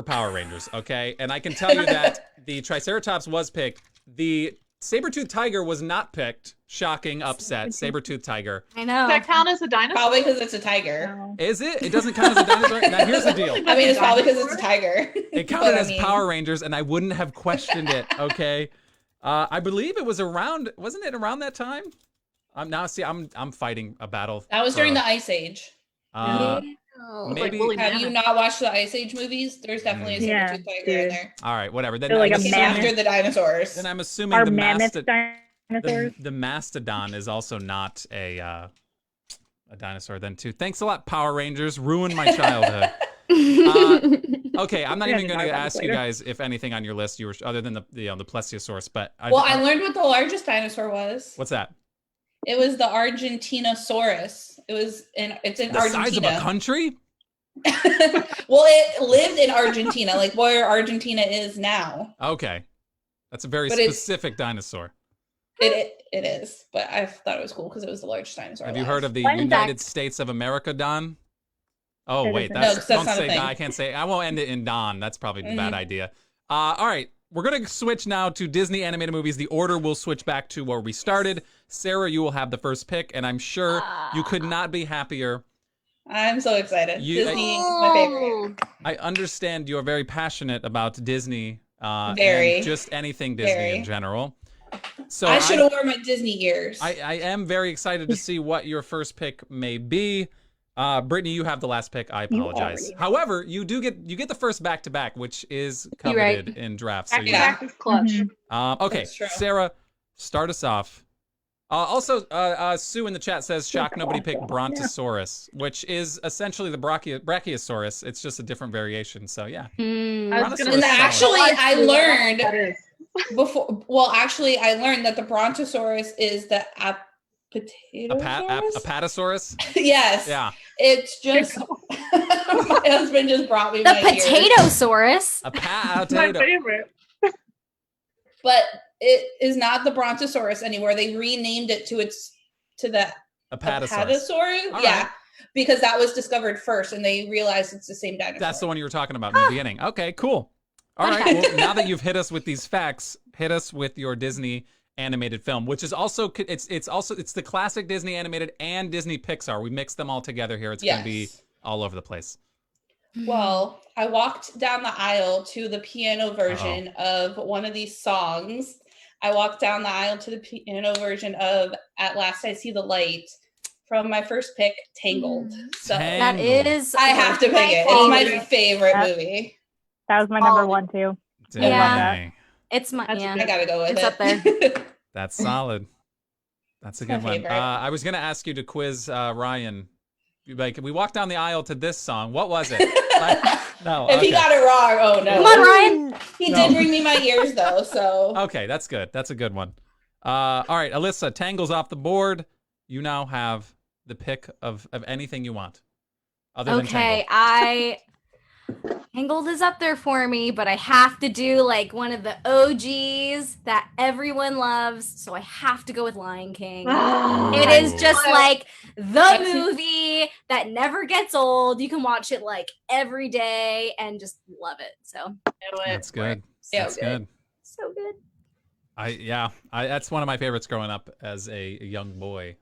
Power Rangers, okay? And I can tell you that the Triceratops was picked. The saber-toothed tiger was not picked. Shocking upset. Saber-toothed tiger. I know. Does that count as a dinosaur? Probably because it's a tiger. No. Is it? It doesn't count as a dinosaur? Now here's the deal. I mean, it's probably because it's a tiger. It counted But, I as mean- Power Rangers, and I wouldn't have questioned it, okay? I believe it was around, wasn't it around that time? I'm fighting a battle. That was during the Ice Age. Maybe. Woolly Have you mammoth. not watched the Ice Age movies? There's definitely a Yeah, saber-toothed tiger in dude. there. All right, whatever. Then They're like I'm a Came assuming, mammoth. after the dinosaurs. then I'm assuming Are the mammoth dinosaurs? the mastodon is also not a dinosaur then too. Thanks a lot, Power Rangers. Ruined my childhood. Okay, I'm not Yeah, even going talk to about ask this you later. guys if anything on your list you were other than the plesiosaurus, but I learned what the largest dinosaur was. what's that? It was the Argentinosaurus. It's in The Argentina. size of a country? Well, it lived in Argentina, like where Argentina is now. Okay, that's a very But it's- specific dinosaur. It is, but I thought it was cool because it was the largest dinosaur. Have you alive. heard of the Fun United fact. States of America, Don? Oh, It wait, isn't. No, that's, 'cause that's don't not a say thing. Don. I can't say, I won't end it in Don. That's probably a bad Mhm. idea. All right, we're going to switch now to Disney animated movies. The order will switch back to where we started. Sarah, you will have the first pick, and I'm sure you could not be happier. I'm so excited. You- Disney is my favorite. I understand you're very passionate about Disney, Very. and just anything Disney Very. in general. So I should have worn my Disney ears. I am very excited to see what your first pick may be. Brittany, you have the last pick. I You apologize. already have. However, you get the first back to back, which is You're right. coveted in drafts. So Back you, to back is clutch. Mhm. okay, That's true. Sarah, start us off. Also, Sue in the chat says, "Shock nobody picked Brontosaurus," which is essentially the Brachiosaurus. It's just a different variation. So yeah, Hmm. I was Brontosaurus gonna and solid. actually, I learned That is. before. Well, actually, I learned that the Brontosaurus is the Apatosaurus. Apatosaurus. Yes. Yeah, It's just my husband just brought me The my ears. potatosaurus. My potato. favorite. But it is not the Brontosaurus anymore. They renamed it to the Apatosaurus. Apatosaurus. All Yeah. right. Because that was discovered first and they realized it's the same dinosaur. That's the one you were talking about in the beginning. Okay, cool. All right. Well, now that you've hit us with these facts, hit us with your Disney animated film, which is also it's the classic Disney animated and Disney Pixar. We mixed them all together here. It's Yes. gonna be all over the place. Well, I walked down the aisle to the piano version of one of these songs. I walked down the aisle to the piano version of At Last I See the Light from my first pick, Tangled. So That Tangled. is. I have to pick it. It's my favorite movie. That was my number one too. Yeah. Dang. It's my. That's a Yeah. I gotta go with It's it. up there. That's solid. That's a My good one. favorite. I was gonna ask you to quiz Ryan. Like, we walked down the aisle to this song. What was it? No. If he got it wrong, oh no. Come on, Ryan. He No. did bring me my ears though, so Okay, that's good. That's a good one. All right, Alyssa, Tangle's off the board. You now have the pick of anything you want. Other than Okay, Tangle. Tangled is up there for me, but I have to do like one of the OGs that everyone loves, so I have to go with Lion King. It is just like the That's- movie that never gets old. You can watch it like every day and just love it. So That's good. So That's good. so good. That's one of my favorites growing up as a young boy.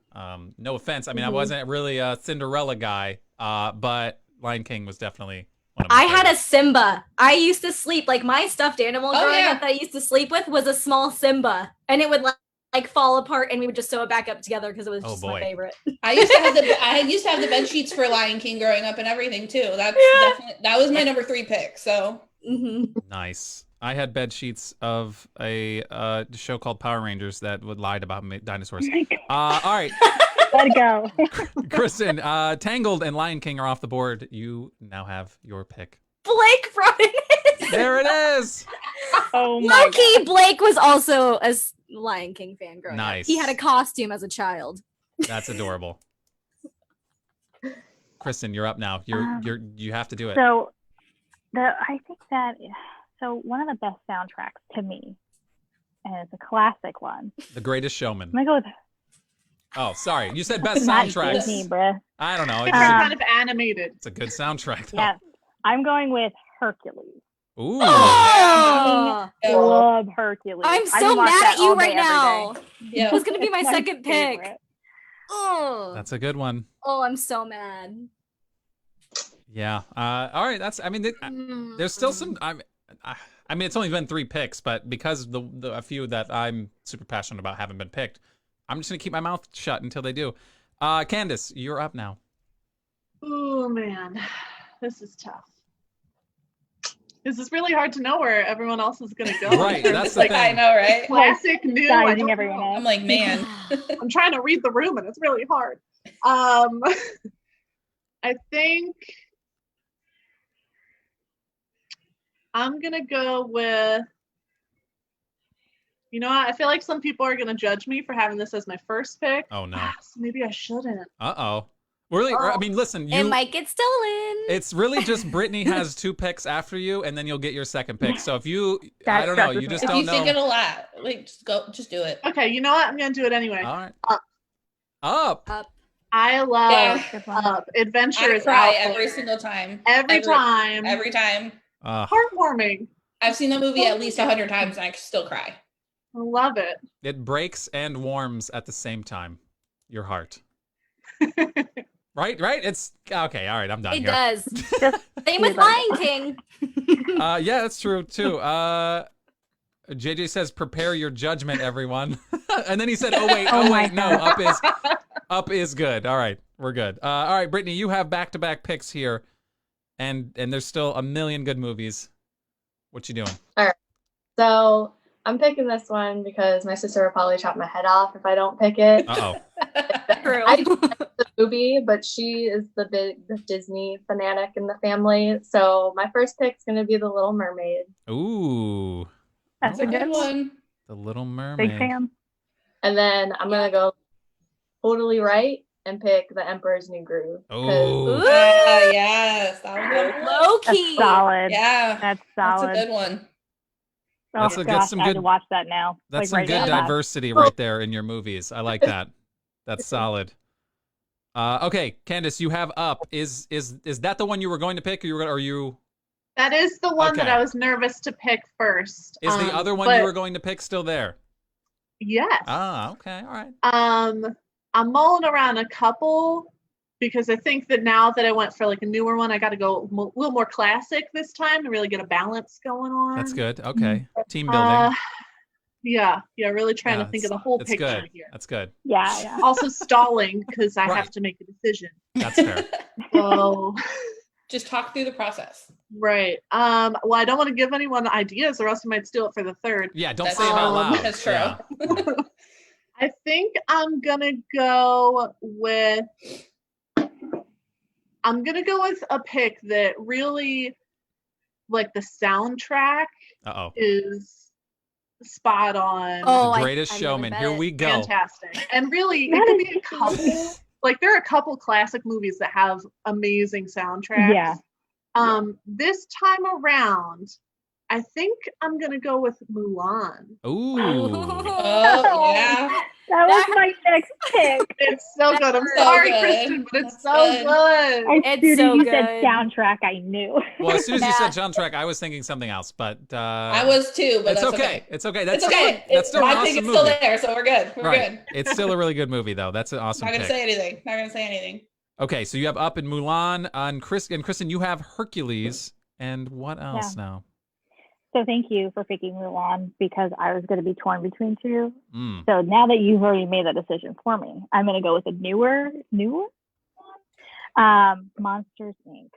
No offense. I mean, I Mhm. wasn't really a Cinderella guy, but Lion King was definitely one of my I had a favorites. Simba. I used to sleep like my stuffed animal Oh, growing yeah. up that I used to sleep with was a small Simba, and it would like fall apart, and we would just sew it back up together because it was Oh, just boy. my favorite. I used to have the bed sheets for Lion King growing up and everything too. That's definitely that was my number 3 pick. So hmm Nice. I had bed sheets of a show called Power Rangers that would lied about dinosaurs. All right, Let it go. Kristen, Tangled and Lion King are off the board. You now have your pick. Blake brought it in. There it is. Oh my god. Loki, Blake was also a Lion King fan growing up. Nice. He had a costume as a child. That's adorable. Kristen, you're up now. You have to do it. So I think that So one of the best soundtracks to me, and it's a classic one. The Greatest Showman. I'm gonna go with Oh, sorry. You said best not soundtracks. Disney, bruh. I don't know. It's kind of animated. It's a good soundtrack, though. Yes, I'm going with Hercules. Ooh. Oh, Love Hercules. I'm I so can watch mad that at you all day, right every now. day. Yeah. It was gonna be my My second pick. favorite. Oh, That's a good one. I'm so mad. Yeah. All right. That's. I mean, there's still some. I mean, it's only been 3 picks, but because a few that I'm super passionate about haven't been picked, I'm just gonna keep my mouth shut until they do. Candace, you're up now. Oh man, this is tough. This is really hard to know where everyone else is going to go. Right, that's the I thing. know, right? Classic, new. I Sizing don't everyone know. up. I'm like, man. I'm trying to read the room and it's really hard. I think I'm going to go with, you know what? I feel like some people are going to judge me for having this as my first pick. Oh no. So maybe I shouldn't. Uh-oh. Really? I mean, listen. It might get stolen. It's really just Brittany has 2 picks after you, and then you'll get your second pick. So if you, That I don't know, stresses you me just If don't you know. think it'll last, like, just do it. Okay, you know what? I'm going to do it anyway. All right. Up. Up. I love Yeah. Good one. Up. Adventure I is cry out every there. single time. Every time. Every time. Heartwarming. I've seen the movie at least 100 times and I still cry. I love it. It breaks and warms at the same time. Your heart. Right? It's okay. All right, I'm done It here. does. Just Same with Lion King. Yeah, that's true too. JJ says, "Prepare your judgment, everyone." And then he said, "Oh wait, my no, up is good." All right, we're good. All right, Brittany, you have back-to-back picks here, and there's still a million good movies. What you doing? So I'm picking this one because my sister will probably chop my head off if I don't pick it. Uh-oh. True. I do like the movie, but she is the Disney fanatic in the family. So my first pick's gonna be The Little Mermaid. Ooh. That's a good one. The Little Mermaid. Big fan. And then I'm gonna go totally right and pick The Emperor's New Groove. 'cause Oh. Yes. That was a good one. Low That's key. solid. Yeah. That's That's solid. a good one. Oh That's gosh, some I had good- to watch that now. That's some right good now. diversity right there in your movies. I like that. That's solid. Okay, Candace, you have Up. Is that the one you were going to pick, or you? That is the one that Okay. I was nervous to pick first. Is the other one but you were going to pick still there? Yes. Ah, okay, all right. I'm mulling around a couple because I think that now that I went for like a newer one, I got to go a little more classic this time to really get a balance going on. That's good. Okay, team building. Yeah, really trying Yeah, to think of the whole it's picture good. here. That's good. Yeah. Also stalling because I Right. have to make a decision. That's fair. So Just talk through the process. right. Well, I don't want to give anyone ideas, or else I might steal it for the third. Yeah, don't That's say it out loud. That's true. Yeah. I think I'm gonna go with a pick that really, like, the soundtrack Uh-oh. is spot on. Oh, The I- Greatest I Showman. bet. Here we go. Fantastic. And really, it That could is be a couple. Like, there are a couple classic movies that have amazing soundtracks. Yeah. This time around, I think I'm gonna go with Mulan. Ooh. Oh, yeah. That was my next pick. It's so good. I'm So sorry, good. Kristen, but it's That's so good. good. As It's soon as so you said good. soundtrack, I knew. Well, as soon as you Yeah. said soundtrack, I was thinking something else, but I was too, but it's that's okay. It's okay. That's It's okay. That's still an My pick awesome is still movie. there, so we're good. We're Right. good. It's still a really good movie, though. That's an awesome Not gonna pick. say anything. Not gonna say anything. Okay, so you have Up and Mulan, and Kristen, you have Hercules, and what else now? So thank you for picking Mulan because I was going to be torn between two. Mm. So now that you've already made that decision for me, I'm going to go with a newer, Monsters Inc.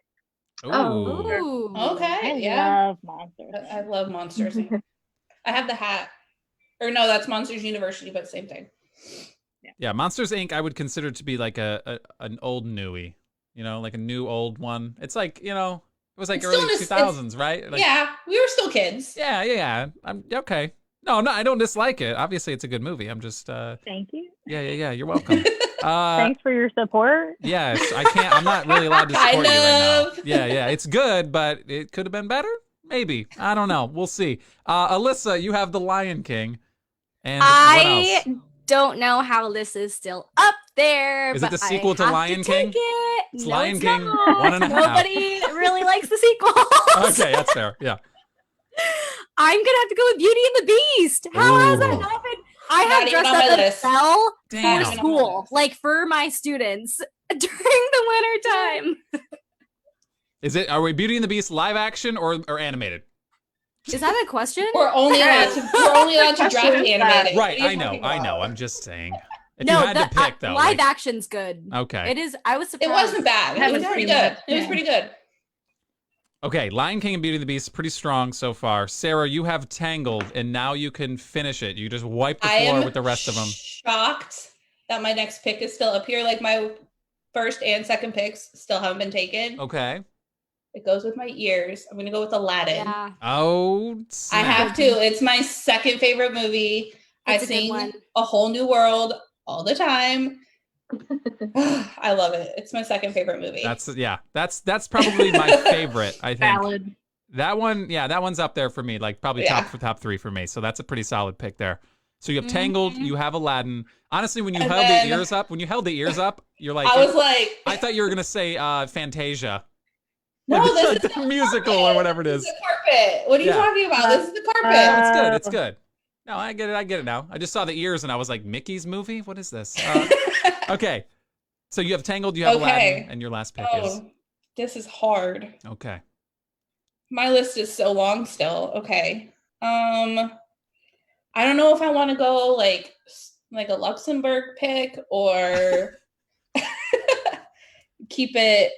Ooh. Ooh. Okay. I Yeah. love Monsters. I love Monsters. I have the hat. Or no, that's Monsters University, but same thing. Yeah, Monsters Inc. I would consider to be like an old newie, like a new old one. It's like it was like It's still early in a- 2000s, right? Like, Yeah, we were still kids. Yeah. I'm okay. No, I don't dislike it. Obviously, it's a good movie. I'm just Thank you. Yeah. You're welcome. Thanks for your support. Yes, I can't. I'm not really alled to support Kind you right now. of. Yeah. It's good, but it could have been better. Maybe. I don't know. We'll see. Alyssa, you have The Lion King. And what else? I don't know how this is still up there. Is it but the sequel I to have Lion to King? Take it. It's No, Lion it's King not. 1.5. Nobody really likes the sequel. Okay, that's fair. Yeah. I'm gonna have to go with Beauty and the Beast. How has that Ooh. not been? I Not have even dressed on up my as list. Belle Damn. for school, like for my students during the winter time. Are we Beauty and the Beast live action or animated? Is that a question? We're only allowed to draft animated. Right, What are I you know. talking about? I'm just saying. If no, you had to pick, though. live action's good. Okay. It is. I was It surprised. wasn't bad. It Haven't was pretty seen good. it. It was Yeah. pretty good. Okay, Lion King and Beauty and the Beast, pretty strong so far. Sarah, you have Tangled, and now you can finish it. You just wipe the floor with the rest of them. Shocked that my next pick is still up here. Like my first and second picks still haven't been taken. Okay. It goes with my ears. I'm gonna go with Aladdin. Yeah. Oh, I snap. have to. It's my second favorite movie. I It's a good sing one. A Whole New World all the time. I love it. It's my second favorite movie. That's probably my favorite, I think. Valid. That one, that one's up there for me, like probably top 3 for me. So that's a pretty solid pick there. So you have Tangled, you have Aladdin. Honestly, when you held the ears up, you're like, I was like, I thought you were gonna say Fantasia. no, this is the musical or whatever it is. This is the carpet. What are you talking about? This is the carpet. It's good. It's good. No, I get it now. I just saw the ears and I was like, Mickey's movie? What is this? Okay. So you have Tangled, you have Aladdin, and your last pick is. This is hard. Okay. My list is so long still. Okay. I don't know if I want to go like a Luxembourg pick or keep it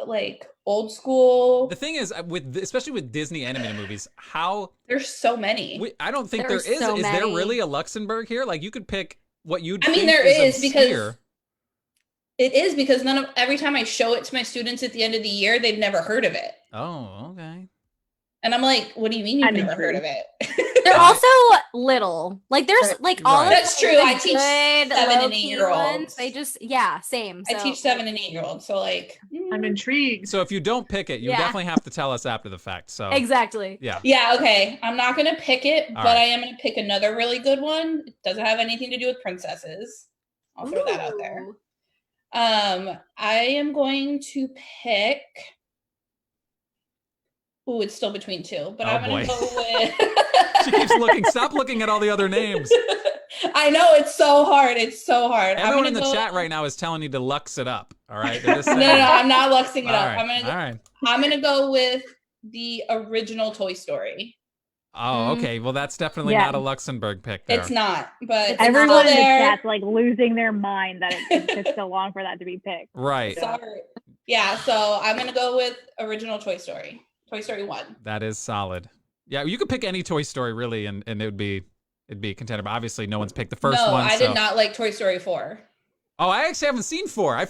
like old school. The thing is, especially with Disney animated movies, there's so many. I don't think There's there is. so Is there many. really a Luxembourg here? Like you could pick what you'd. I mean, think there is is because obscure. it is because every time I show it to my students at the end of the year, they've never heard of it. Oh, okay. And I'm like, what do you mean you've I'm never heard intrigued. of it? They're also little. Like there's like all of That's true. I teach good, 7 and low-key 8-year-olds. ones. They just same. I So, teach 7 and 8-year-olds, so like I'm intrigued. So if you don't pick it, you Yeah. definitely have to tell us after the fact. So exactly. yeah. Yeah, okay. I'm not gonna pick it, All but right. I am gonna pick another really good one. It doesn't have anything to do with princesses. I'll throw that out there. Ooh. I am going to pick. Ooh, it's still between 2, but Oh, I'm gonna boy. go with. She keeps looking. Stop looking at all the other names. I know it's so hard. It's so hard. Everyone in the chat right now is telling you to lux it up. All right. They're just No, saying. I'm not luxing it All up. right. All right. I'm gonna go with the original Toy Story. Oh, okay. Well, that's definitely Yeah. not a Luxembourg pick there. It's not, but it's Everyone still in the there. chat's like losing their mind that it took so long for that to be picked. Right. Sorry. Yeah, so I'm gonna go with original Toy Story. Toy Story 1. That is solid. Yeah, you could pick any Toy Story really, and it'd be a contender. But obviously, no one's picked the first no, one. I so. did not like Toy Story 4. Oh, I actually haven't seen 4. I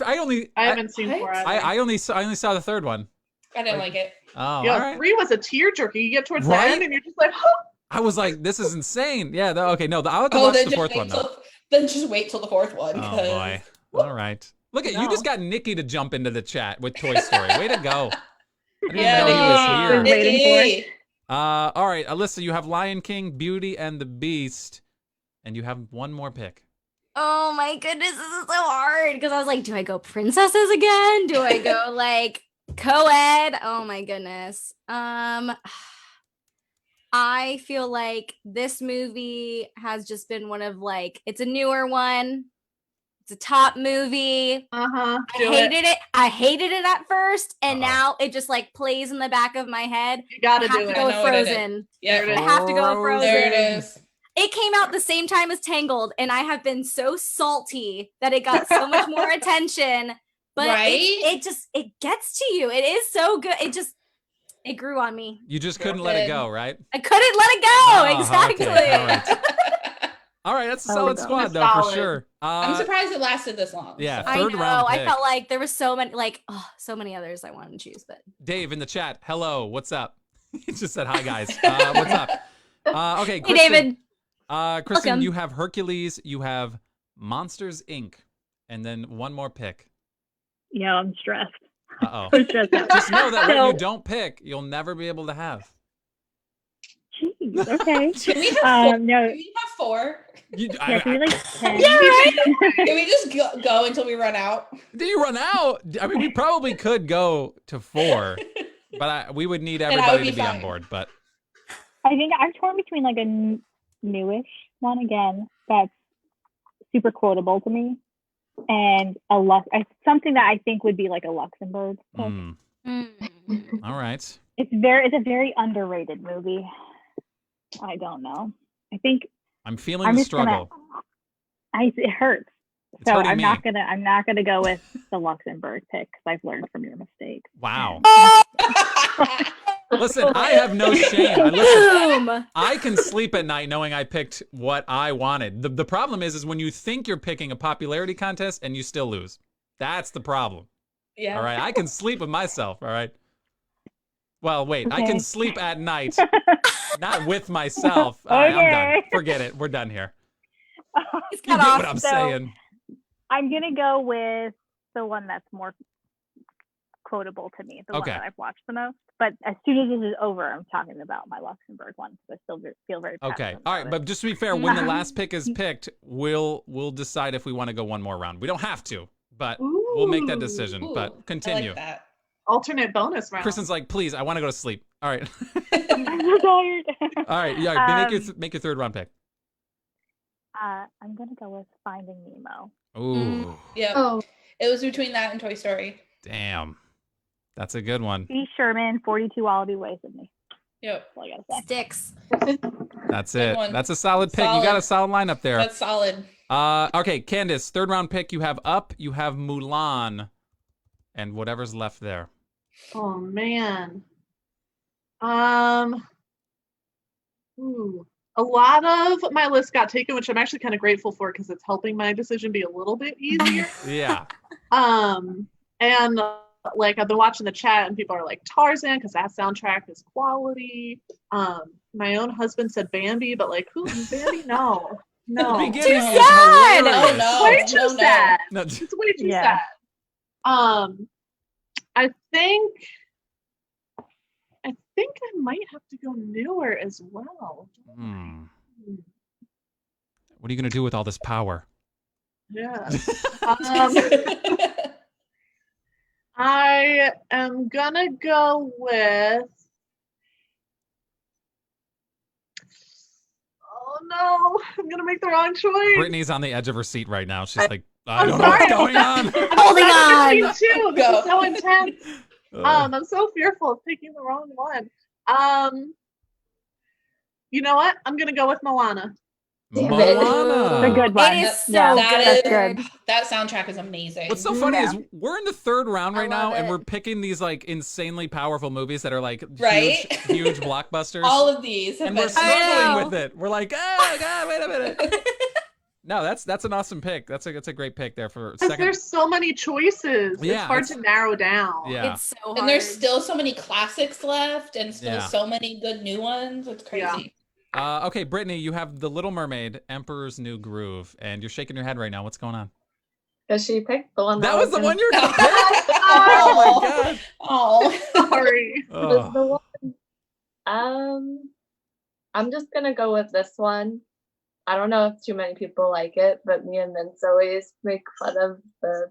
haven't seen what? 4 either. I only saw the third one. I didn't like it. Oh, Yo, all right. 3 was a tearjerker. You get towards Right? the end and you're just like, oh. I was like, this is insane. Yeah. Okay. No, I'll have to Oh, watch then the just fourth wait one though. then just wait till the 4th one. Oh 'cause- boy. All right. Look at you just got Nikki to jump into the chat with Toy Story. Way to go. I didn't Yeah, even know he was Nikki. here. Waiting for Nikki. All right, Alyssa, you have Lion King, Beauty and the Beast, and you have one more pick. Oh my goodness, this is so hard because I was like, do I go princesses again? Do I go like co-ed? Oh my goodness. I feel like this movie has just been one of like, it's a newer one. It's a top movie. Uh-huh. I hated it at first, and Uh-oh. now it just like plays in the back of my head. You gotta I have do to it. go I with know what it is. Frozen. Yeah, There it I is. have to go with Frozen. there it is. It came out the same time as Tangled, and I have been so salty that it got so much more attention. But Right? it gets to you. It is so good. It grew on me. You just couldn't let it go, right? I couldn't let it go. Oh, Exactly. okay. All right. All right, that's a Oh, solid no. squad though, for Solid. sure. I'm surprised it lasted this long. yeah. so. I Third know. round I pick. felt like there was so many others I wanted to choose, but Dave in the chat. Hello, what's up? He just said hi, guys. What's up? Okay, hey, Kristen, David. Kristen, Welcome. you have Hercules, you have Monsters Inc., and then one more pick. Yeah, I'm stressed. Uh-oh. Push us up. Just know that what So- you don't pick, you'll never be able to have. Jeez, okay. Can we have four? No, Can we have 4? yeah, can we like 10? Yeah, right? Can we just go until we run out? Do you run out? I mean, we probably could go to 4, but we would need I would everybody be to be on fine. board. But I think I'm torn between like a newish one again that's super quotable to me, and something that I think would be like a Luxembourg pick. All right. It's a very underrated movie. I don't know. I think I'm feeling I'm the just gonna. struggle. It hurts. It's So hurting I'm me. not gonna go with the Luxembourg pick because I've learned from your mistakes. Wow. Listen, I have no shame. Boom. I can sleep at night knowing I picked what I wanted. The problem is when you think you're picking a popularity contest and you still lose. That's the problem. Yeah. All right. I can sleep with myself. All right. Well, wait. I Okay. can sleep at night, not with myself. All right, I'm done. Okay. Forget it. We're done here. He's You cut get off. what I'm So- saying. I'm gonna go with the one that's more quotable to me, the Okay. one that I've watched the most. But as soon as this is over, I'm talking about my Luxembourg one. So I still feel very Okay. passionate All right. about But just to be fair, when the last pick is picked, we'll decide if we want to go one more round. We don't have to, but we'll make that decision. Ooh, But continue. I like that. Alternate bonus round. Kristen's like, please, I want to go to sleep. All right. it. I'm so tired. All right. Yeah. Um, Make your third round pick. I'm gonna go with Finding Nemo. Ooh. Yep. Oh, It was between that and Toy Story. Damn. That's a good one. B. Sherman, 42 Wallaby Way, Sydney. Yep. That's all I gotta say. Sticks. That's Good it. one. That's a solid pick. You got a solid lineup there. That's solid. Okay, Candace, third round pick. You have Up, you have Mulan, and whatever's left there. Oh man. Ooh. A lot of my list got taken, which I'm actually kind of grateful for because it's helping my decision be a little bit easier. Yeah. And like I've been watching the chat and people are like Tarzan because that soundtrack is quality. My own husband said Bambi, but like who Bambi? No. The No. beginning Too was sad! hilarious. No, Way too no. sad. No, It's way too Yeah. sad. I think I might have to go newer as well. hmm. What are you gonna do with all this power? Yeah. I am gonna go with. Oh no, I'm gonna make the wrong choice. Brittany's on the edge of her seat right now. She's like, I I'm don't know what's sorry. going on. Holding I'm on. between two. This Go. is so intense. Ugh. I'm so fearful of picking the wrong one. You know what? I'm gonna go with Moana. Damn it. Moana. The good one. It is so Yeah, That good. is- That soundtrack is amazing. What's so funny Yeah. is we're in the third round I right now, love and it. we're picking these like insanely powerful movies that are like Right? huge blockbusters. All of these have and we're been I know. struggling with it. We're like, oh god, wait a minute. No, that's an awesome pick. That's a great pick there for Because second. there's so many choices. Yeah, it's hard it's- to narrow down. Yeah. It's so hard. And there's still so many classics left and still Yeah. so many good new ones. It's crazy. Okay, Brittany, you have The Little Mermaid, Emperor's New Groove, and you're shaking your head right now. What's going on? because she picked the one That was the gonna- one you're gonna pick? Oh my God. Oh. Sorry. was Oh. the one. I'm just gonna go with this one. I don't know if too many people like it, but me and Vince always make fun of the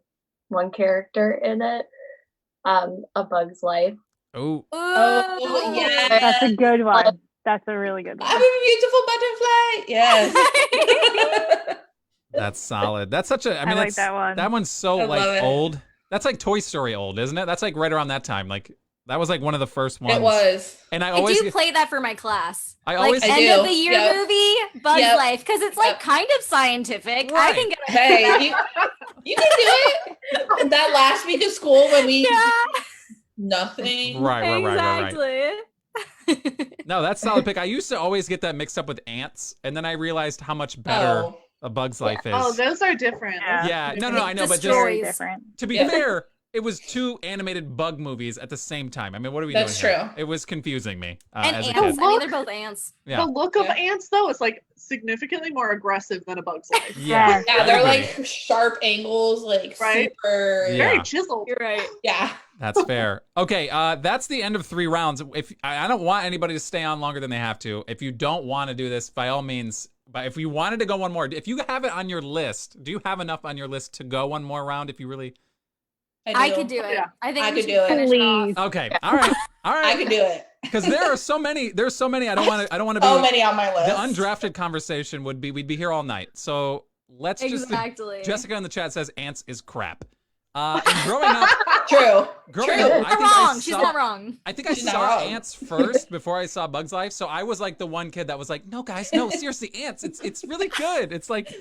one character in it. A Bug's Life. Oh, Oh, yeah. That's a good one. That's a really good I'm one. a beautiful butterfly. Yes. that's solid. That's such a. I I mean, like that's, that one. That one's so I like love it. old. That's like Toy Story old, isn't it? That's like right around that time. Like that was like one of the first ones. It was. And I I always, do play that for my class. I Like always, I end do. of the year Yep. movie, Bug's Yep. Life, because it's like Yep. kind of scientific. Right. I can get Hey, you can do it. That last week of school when we Yeah, nothing. right. exactly. No, that's a solid pick. I used to always get that mixed up with Ants, and then I realized how much better Oh. A Bug's Life is. Oh, those are different. Yeah. Yeah, no, I know, The but just Very stories. different. to be Yeah. fair, it was two animated bug movies at the same time. I mean, what are we That's doing here? true. It was confusing me And as a ants. kid. I mean, they're both ants. Yeah, The look of Yeah. ants, though, is like significantly more aggressive than A Bug's Life. Yeah, I they're agree. like sharp angles, like Right? super. Yeah. Very chiseled. You're right. Yeah. That's fair. Okay, that's the end of 3 rounds. If I don't want anybody to stay on longer than they have to. If you don't want to do this, by all means. But if you wanted to go one more, if you have it on your list, do you have enough on your list to go one more round? If you really, I could do it. Yeah. I think I we could should do it. finish it off. Please. okay, all right. I could do it. Because there are so many. There's so many. I don't want to be. So many on my list. The undrafted conversation would be. We'd be here all night. So let's Exactly. Jessica in the chat says ants is crap. And growing up, True. growing True. up, Not wrong. She's not wrong. I think I She's not saw wrong. ants first before I saw Bugs Life. So I was like the one kid that was like, no guys, no, seriously, ants. It's really good. It's like,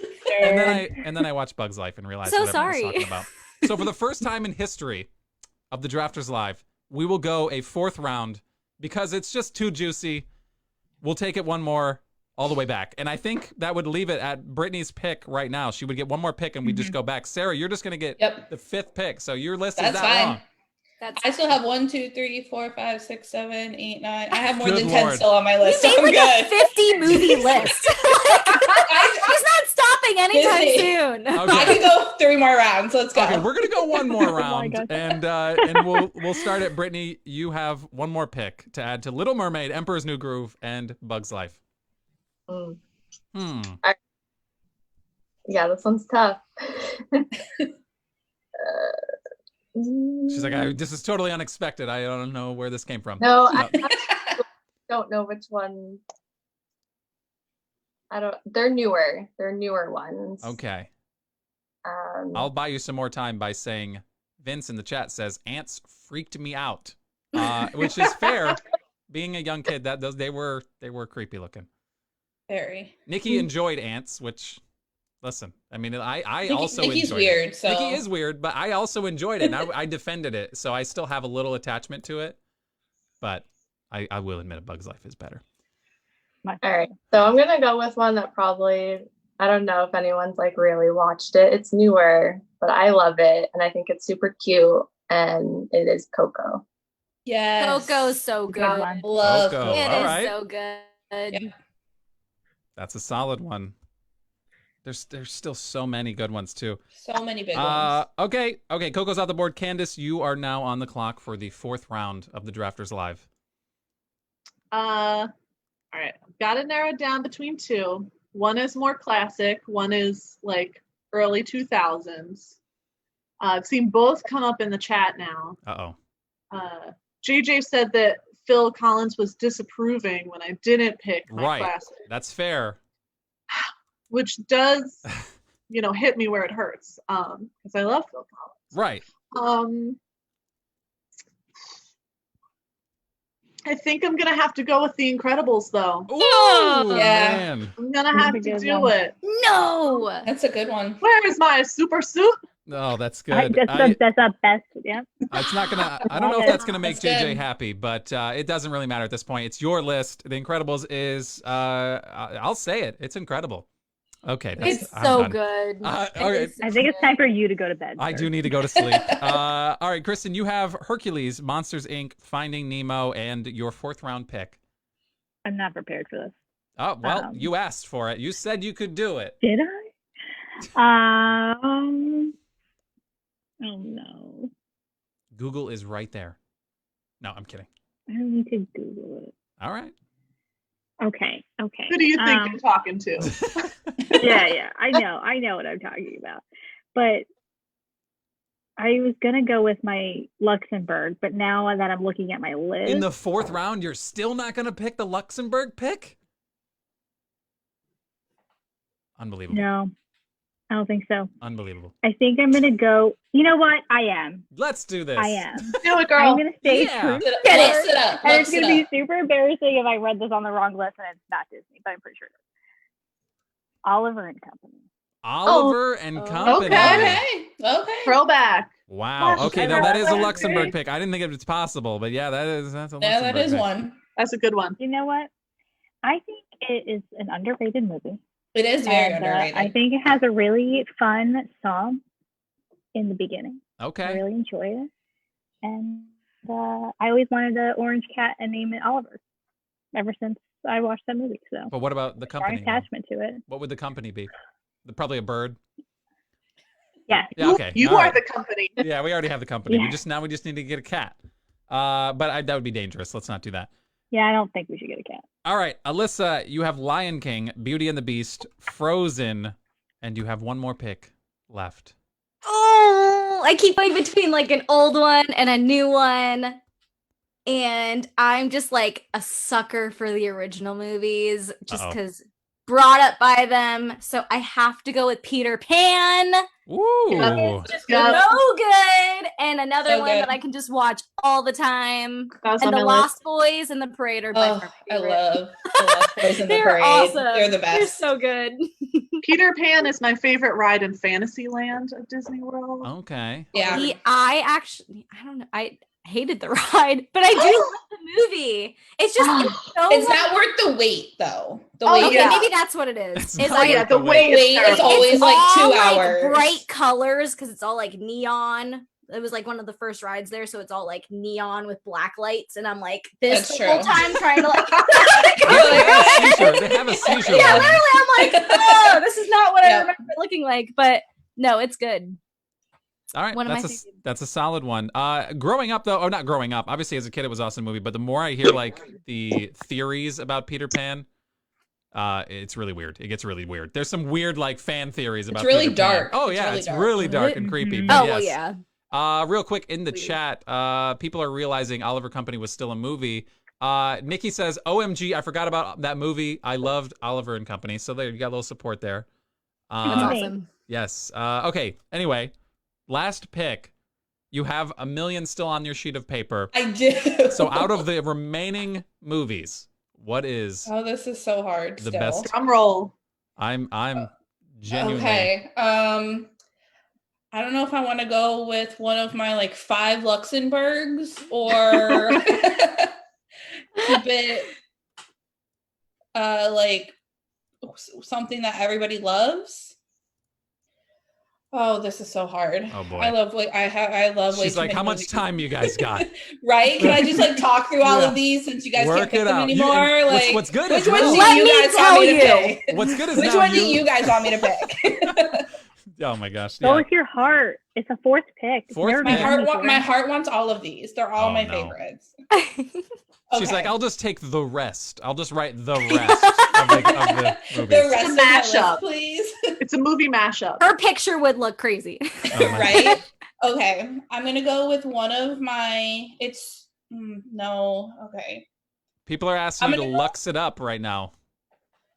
and then I watched Bugs Life and realized So what everyone sorry. was talking about. So for the first time in history of the Drafters Live, we will go a 4th round because it's just too juicy. We'll take it one more all the way back. And I think that would leave it at Brittany's pick right now. She would get one more pick and we just go back. Sarah, you're just going to get the 5th pick. So your list is That's that fine. long. I still have 1, 2, 3, 4, 5, 6, 7, 8, 9. I have more Good than 10 Lord. still on my You list. So made I'm like good. a 50 movie list. She's not stopping anytime Busy. soon. I Okay. can go 3 more rounds. Let's go. Okay, we're gonna go one more Oh my round, God. and we'll start at Brittany. You have one more pick to add to Little Mermaid, Emperor's New Groove, and Bug's Life. Mm. Hmm. Yeah, this one's tough. She's like, this is totally unexpected. I don't know where this came from. No, I don't know which one. I don't. They're newer. They're newer ones. Okay, Um, I'll buy you some more time by saying Vince in the chat says ants freaked me out, which is fair. Being a young kid, they were creepy looking. Very. Nikki enjoyed ants, which. Listen, I mean, I Nikki- also Nikki's enjoyed weird, it. so- Nikki is weird, but I also enjoyed it. And I defended it, so I still have a little attachment to it. But I will admit, A Bug's Life is better. all right, so I'm gonna go with one that probably I don't know if anyone's like really watched it. It's newer, but I love it, and I think it's super cute. And it is Coco. Yes. Coco's so good. Good one. Love Coco. Coco. It All is right. so good. Yeah. That's a solid one. There's still so many good ones too. So many big ones. Okay, Coco's out the board. Candace, you are now on the clock for the 4th round of the Drafters Live. All right, got to narrow it down between 2. One is more classic. One is like early 2000s. I've seen both come up in the chat now. JJ said that Phil Collins was disapproving when I didn't pick my Right, classic, that's fair. which does, hit me where it hurts. Because I love Phil Collins. Right. I think I'm gonna have to go with The Incredibles, though. Ooh, Yeah. man. I'm gonna That's have a to good do one. it. No. That's a good one. Where is my super suit? Oh, that's good. That's the best. Yeah. It's not gonna. I don't know if that's gonna make That's JJ good. happy, but it doesn't really matter at this point. It's your list. The Incredibles is. I'll say it. It's incredible. Okay, It's I'm so done. good. Okay. I think it's time for you to go to bed. I sir. do need to go to sleep. All right, Kristen, you have Hercules, Monsters Inc., Finding Nemo, and your 4th round pick. I'm not prepared for this. Oh well, Um, you asked for it. You said you could do it. Did I? Oh no. Google is right there. No, I'm kidding. I don't need to Google it. All right. Okay. Who do you think you're talking to? Yeah. I know what I'm talking about. But I was gonna go with my Luxembourg, but now that I'm looking at my list, In the 4th round, you're still not going to pick the Luxembourg pick? Unbelievable. no, I don't think so. Unbelievable. I think I'm gonna go. You know what? I am. Let's do this. I am. Do it, girl. I'm gonna stay Yeah. true. Sit up, Get let's it. sit up. And Let's it's gonna be super embarrassing if I read this on the wrong list and it's not Disney, but I'm pretty sure it is. Oliver and Company. Oliver and Company. Okay. Throwback. Wow. Gosh, Okay, I now that love is a that. Luxembourg pick. I didn't think it was possible, but yeah, that's a Luxembourg Yeah, that is pick. one. That's a good one. You know what? I think it is an underrated movie. It is very And, underrated. I think it has a really fun song in the beginning. I Okay. really enjoy it. And I always wanted an orange cat and name it Oliver ever since I watched that movie. So But what about the strong company? though? attachment to it. What would the company be? Probably a bird. Yeah. Yeah, okay. You All are right. the company. Yeah, we already have the company. Yeah. We just need to get a cat. But that would be dangerous. Let's not do that. Yeah, I don't think we should get a cat. All right, Alyssa, you have Lion King, Beauty and the Beast, Frozen, and you have one more pick left. Oh, I keep going between like an old one and a new one. And I'm just like a sucker for the original movies just Uh-oh. because brought up by them. So I have to go with Peter Pan. Ooh. It's just Yeah. so good. And another So one good. that I can just watch all the time. That was And on The my list. Lost Boys and The Parade are by Oh, far I my favorite. love the Lost Boys in the They're Parade. awesome. They're the They're best. so good. Peter Pan is my favorite ride in Fantasyland at Disney World. Okay. Yeah. I don't know. I hated the ride, but I do love the movie. It's just it's so It's not worth the wait, though. The Oh, wait. okay, yeah. maybe that's what it is. It's Is not I yeah, worth the the wait wait is is terrible. always it's like all, 2 hours. Like, bright colors because it's all like neon. It was like one of the first rides there, so it's all like neon with black lights, and I'm like this That's the whole true. time trying to like. They have a seizure. Yeah, one. literally, I'm like, oh, this is not what I Yep. remember it looking like. But no, it's good. All right, One of my that's favorites. that's a solid one. Growing up though, or not growing up, obviously as a kid it was an awesome movie, but the more I hear like the theories about Peter Pan, it's really weird. It gets really weird. There's some weird like fan theories about really Peter Pan. dark. Oh It's yeah, really it's dark. really dark and Mhm. creepy. Oh, But Oh yes. well, yeah. Real quick in the Weird. chat, people are realizing Oliver Company was still a movie. Nikki says, "OMG, I forgot about that movie. I loved Oliver and Company." So there, you got a little support there. That's Thanks. awesome. Yes. Okay. Anyway, last pick. You have a million still on your sheet of paper. I do. So out of the remaining movies, what is Oh, this is so hard. the still. best? Drum roll. I'm genuinely Okay. I don't know if I want to go with one of my like 5 Luxembourgs or keep it like something that everybody loves. Oh, this is so hard. Oh, boy. I love I love way She's too like, many how much movies." time you guys got? Right? Can I just like talk through all Yeah. of these since you guys Work can't pick it them out. anymore? And Like what's good which is ones now- do Let you me guys tell want me to you. pick? What's good is Which now one do you guys want me to pick? Oh my gosh. Go Yeah. with your heart. It's a fourth pick. It's Fourth never pick. been done before. My heart wants all of these. They're all Oh, my no. favorites. She's Okay. like, I'll just take the rest. I'll just write the rest of the movies. the rest of my list, Mashup. please. It's a movie mashup. Her picture would look crazy. Oh, my- Right? Okay. I'm gonna go with one of my. No. Okay. People are asking I'm you to gonna go- Lux it up right now.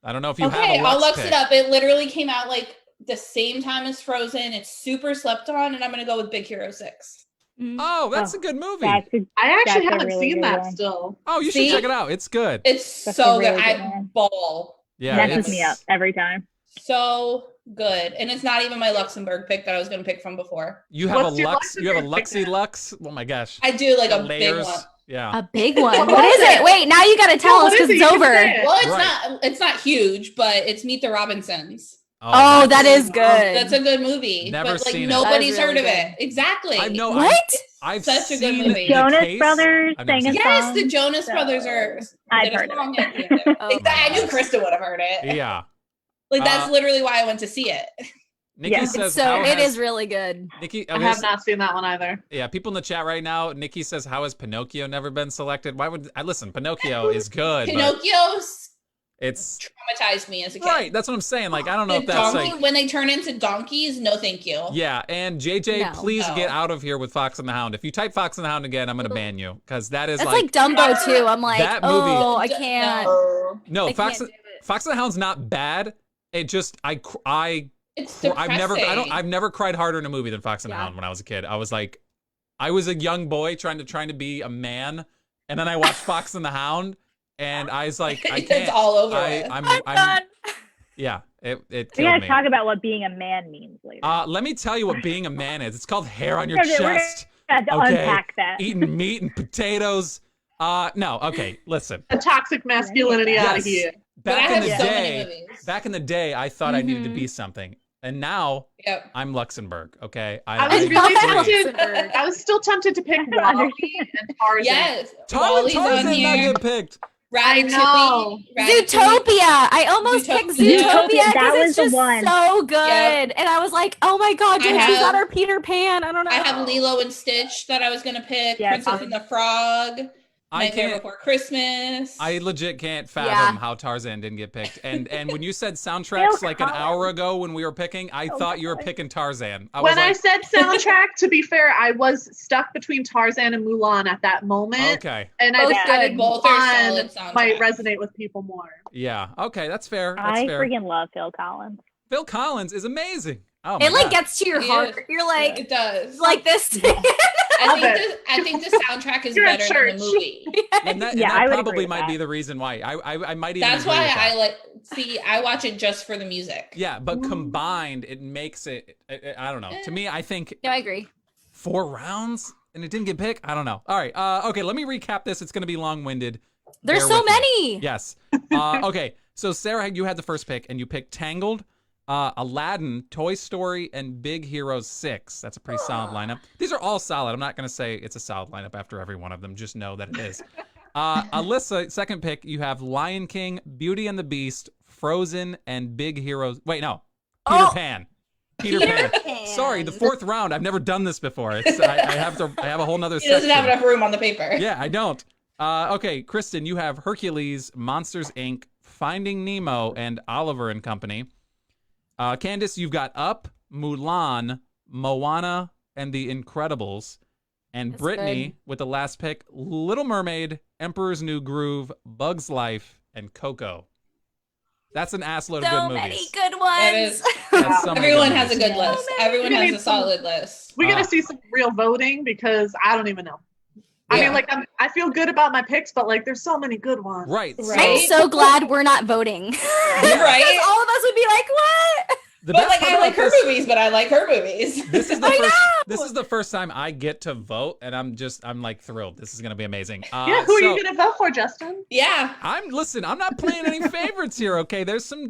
I don't know if you Okay, have a Lux I'll Lux pick. it up. It literally came out like the same time as Frozen. It's super slept on, and I'm gonna go with Big Hero 6. Oh, that's Oh, a good movie. That's a, I actually That's a haven't really seen good that one. still. Oh, you See? should check it out. It's good. It's That's so a good. really I good one. ball. Yeah, messes it's me up every time. So good, and it's not even my Luxembourg pick that I was gonna pick from before. You have What's a your Lux. You have a Luxembourg pick Luxy Lux. Oh my gosh. I do like a The big one. Yeah. A big one. What What is is it? it? Wait, now you gotta tell Yeah, us what is because it? it's You can over. say it. Well, Right. it's not huge, but it's Meet the Robinsons. Oh, that that's- is good. That's a good movie. Never but like seen it. nobody's That is heard really of it. Exactly. I know. What? I've Such a good seen movie. the Jonas case. Brothers I've never sang a seen it. Yes, song. the Jonas so Brothers are. I've did a heard of song it. at the end of it. Oh Exactly. my I knew gosh. Krista would have heard it. Yeah. Like that's Uh, literally why I went to see it. Nikki Yeah. says So how it has- is really good. Nikki, I okay, have so- not seen that one either. Yeah, people in the chat right now. Nikki says, "How has Pinocchio never been selected?" Why would I listen? Pinocchio is good, but Pinocchio it's traumatized me as a kid. right. That's what I'm saying. Like, I don't know The if that's donkey, like, when they turn into donkeys, no thank you. yeah. And JJ, No. please No. get out of here with Fox and the Hound. If you type Fox and the Hound again, I'm gonna ban you because that is That's like, like Dumbo too. I'm like, That movie- oh, I can't. Oh, no I Fox. can't do it. Fox and the Hound's not bad. It just It's I've never cried harder in a movie than Fox and the Yeah. Hound when I was a kid. I was like, I was a young boy trying to be a man, and then I watched Fox and the Hound, and I was like, I It's can't. all over with. I'm done. Yeah, it We killed gotta me. talk about what being a man means later. Let me tell you what being a man is. It's called hair on your We're gonna- chest, We have to okay. unpack that. eating meat and potatoes. No, okay, listen. A toxic masculinity out of Yes. here. But I Back in have the so many day, movies. back in the day, I thought I needed to Mhm. be something, and now Yep. I'm Luxembourg. Okay, I was I really love tempted. Luxembourg. I was still tempted to pick I don't Wally understand. and Tarzan. Yes. Tarzan Wally's on did not here. get picked. Ratatouille. Zootopia. I almost picked Zootopia That because was it's the just one. so good. Yep. And I was like, oh my God, dude, she's not our Peter Pan. I don't know. I have Lilo and Stitch that I was going to pick. Yeah, Princess and the Frog. I Nightmare can't. Before Christmas. I legit can't fathom how Tarzan didn't get picked. And when you said soundtracks like an hour ago when we were picking, I thought you were picking Tarzan. I said soundtrack, to be fair, I was stuck between Tarzan and Mulan at that moment. Okay. And I decided both are solid Mulan soundtracks. might resonate with people more. Yeah. Okay, that's fair. I freaking love Phil Collins. Phil Collins is amazing. Oh my It like God. gets to your heart. You're like, it does. like this. I think the soundtrack is better than the movie. And that I would probably agree with might that. be the reason why. I might even. That's agree why with that. I watch it just for the music. Yeah, but combined, it makes it. I don't know. To me, I think. No, I agree. 4 rounds and it didn't get picked. I don't know. All right. Okay. Let me recap this. It's going to be long-winded. There's Bear so with me. many. Yes. Okay. So Sarah, you had the first pick, and you picked Tangled, Aladdin, Toy Story, and Big Hero 6. That's a pretty solid lineup. These are all solid. I'm not going to say it's a solid lineup after every one of them. Just know that it is. Alyssa, second pick, you have Lion King, Beauty and the Beast, Frozen, and Big Hero. Wait, no. Peter Pan. Peter Pan. Sorry, the 4th round. I've never done this before. I have a whole nother section. He doesn't have enough room on the paper. Yeah, I don't. Okay, Kristen, you have Hercules, Monsters, Inc., Finding Nemo, and Oliver and Company. Candace, you've got Up, Mulan, Moana, and The Incredibles. And That's Brittany, good. with the last pick, Little Mermaid, Emperor's New Groove, Bug's Life, and Coco. That's an assload of good So movies. many good That ones. is. That's so many Everyone good has a movies. good list. many. Everyone We has need a some- solid list. We're gonna see some real voting because I don't even know. I Yeah. mean, like I feel good about my picks, but like there's so many good ones. Right. Right. I'm so glad we're not voting. Right? Because all of us would be like, what? The But best like part I like about her this- movies, but I like her movies. This is the I first. know! This is the first time I get to vote, and I'm like thrilled. This is gonna be amazing. Yeah, who are you gonna vote for, Justin? Yeah. I'm not playing any favorites here. Okay, there's some.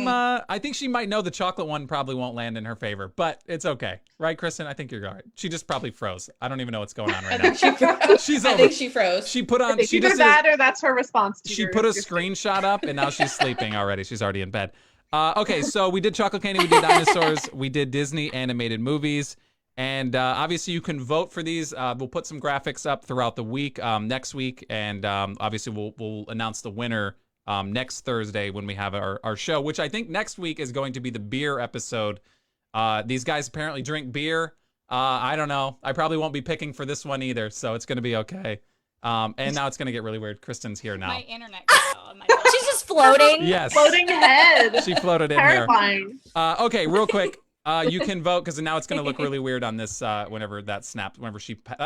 I think she might know the chocolate one probably won't land in her favor, but it's okay, right, Kristen? I think you're all right. She just probably froze. I don't even know what's going on right now. She froze. She's I over. think she froze. She put on. She Either just. that or that's her response to She your- put a your screenshot up, and now she's sleeping already. She's already in bed. Okay, so we did Chocolate Candy, we did Dinosaurs, we did Disney animated movies, and obviously you can vote for these. We'll put some graphics up throughout the week, next week, and obviously we'll announce the winner next Thursday when we have our show, which I think next week is going to be the beer episode. These guys apparently drink beer. I don't know. I probably won't be picking for this one either, so it's going to be okay. And now it's going to get really weird. Kristen's here now. My internet got out on my She's just floating. Yes. floating head. She floated in here. Terrifying. Okay, real quick. You can vote because now it's going to look really weird on this whenever that snapped. Whenever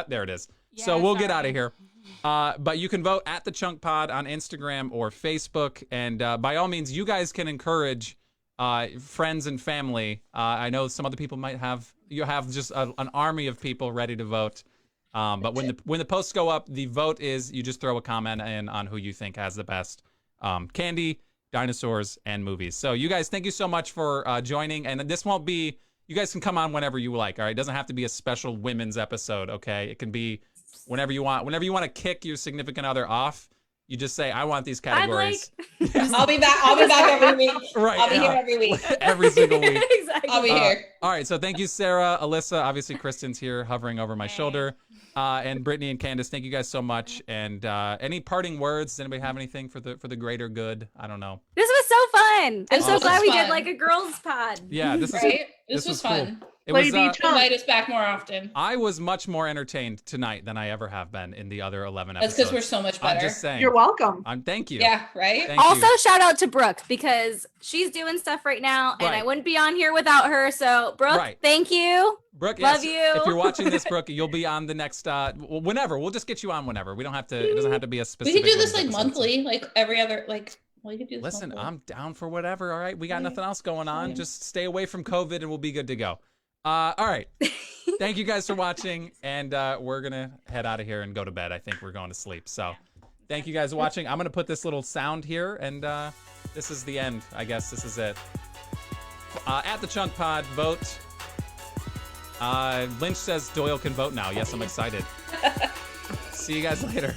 there it is. So Yeah, we'll get out sorry. of here. But you can vote at the Chunk Pod on Instagram or Facebook, and by all means, you guys can encourage friends and family. I know some other people might have just an army of people ready to vote. But when the posts go up, the vote is you just throw a comment in on who you think has the best candy, dinosaurs, and movies. So you guys, thank you so much for joining. And this won't be, you guys can come on whenever you like. All right, it doesn't have to be a special women's episode. Okay, it can be whenever you want. Whenever you want to kick your significant other off, you just say, I want these categories. I'll be back every week. Right. I'll be here every week. Every single week. Exactly. I'll be here. All right, so thank you, Sarah, Alyssa. Obviously, Kristen's here hovering over my shoulder. And Brittany and Candace, thank you guys so much. And any parting words? Does anybody have anything for the greater good? I don't know. This was so fun. I'm so was glad we fun. did like a girls pod. Yeah, this is Right? This was was cool. fun. It Play was. the chunk. Invite us back more often. I was much more entertained tonight than I ever have been in the other 11 That's episodes. because we're so much I'm better. just saying. You're welcome. Thank you. Yeah, right? Thank Also, you. shout out to Brooke because she's doing stuff right now, and Right. I wouldn't be on here without her. So, Brooke, Right. thank you. Brooke, Love yes, you. If you're watching this, Brooke, you'll be on the next. Whenever. We'll just get you on whenever. We don't have to. It doesn't have to be a We specific. could do this like episode. monthly, like every other, like, we could do this Listen, monthly. I'm down for whatever. All right, we got nothing else going on. Just stay away from COVID, and we'll be good to go. All right. Thank you guys for watching, and we're gonna head out of here and go to bed. I think we're going to sleep. So, thank you guys for watching. I'm gonna put this little sound here, and this is the end. I guess this is it. At the Chunk Pod, vote. Lynch says Doyle can vote now. Yes, I'm excited. See you guys later.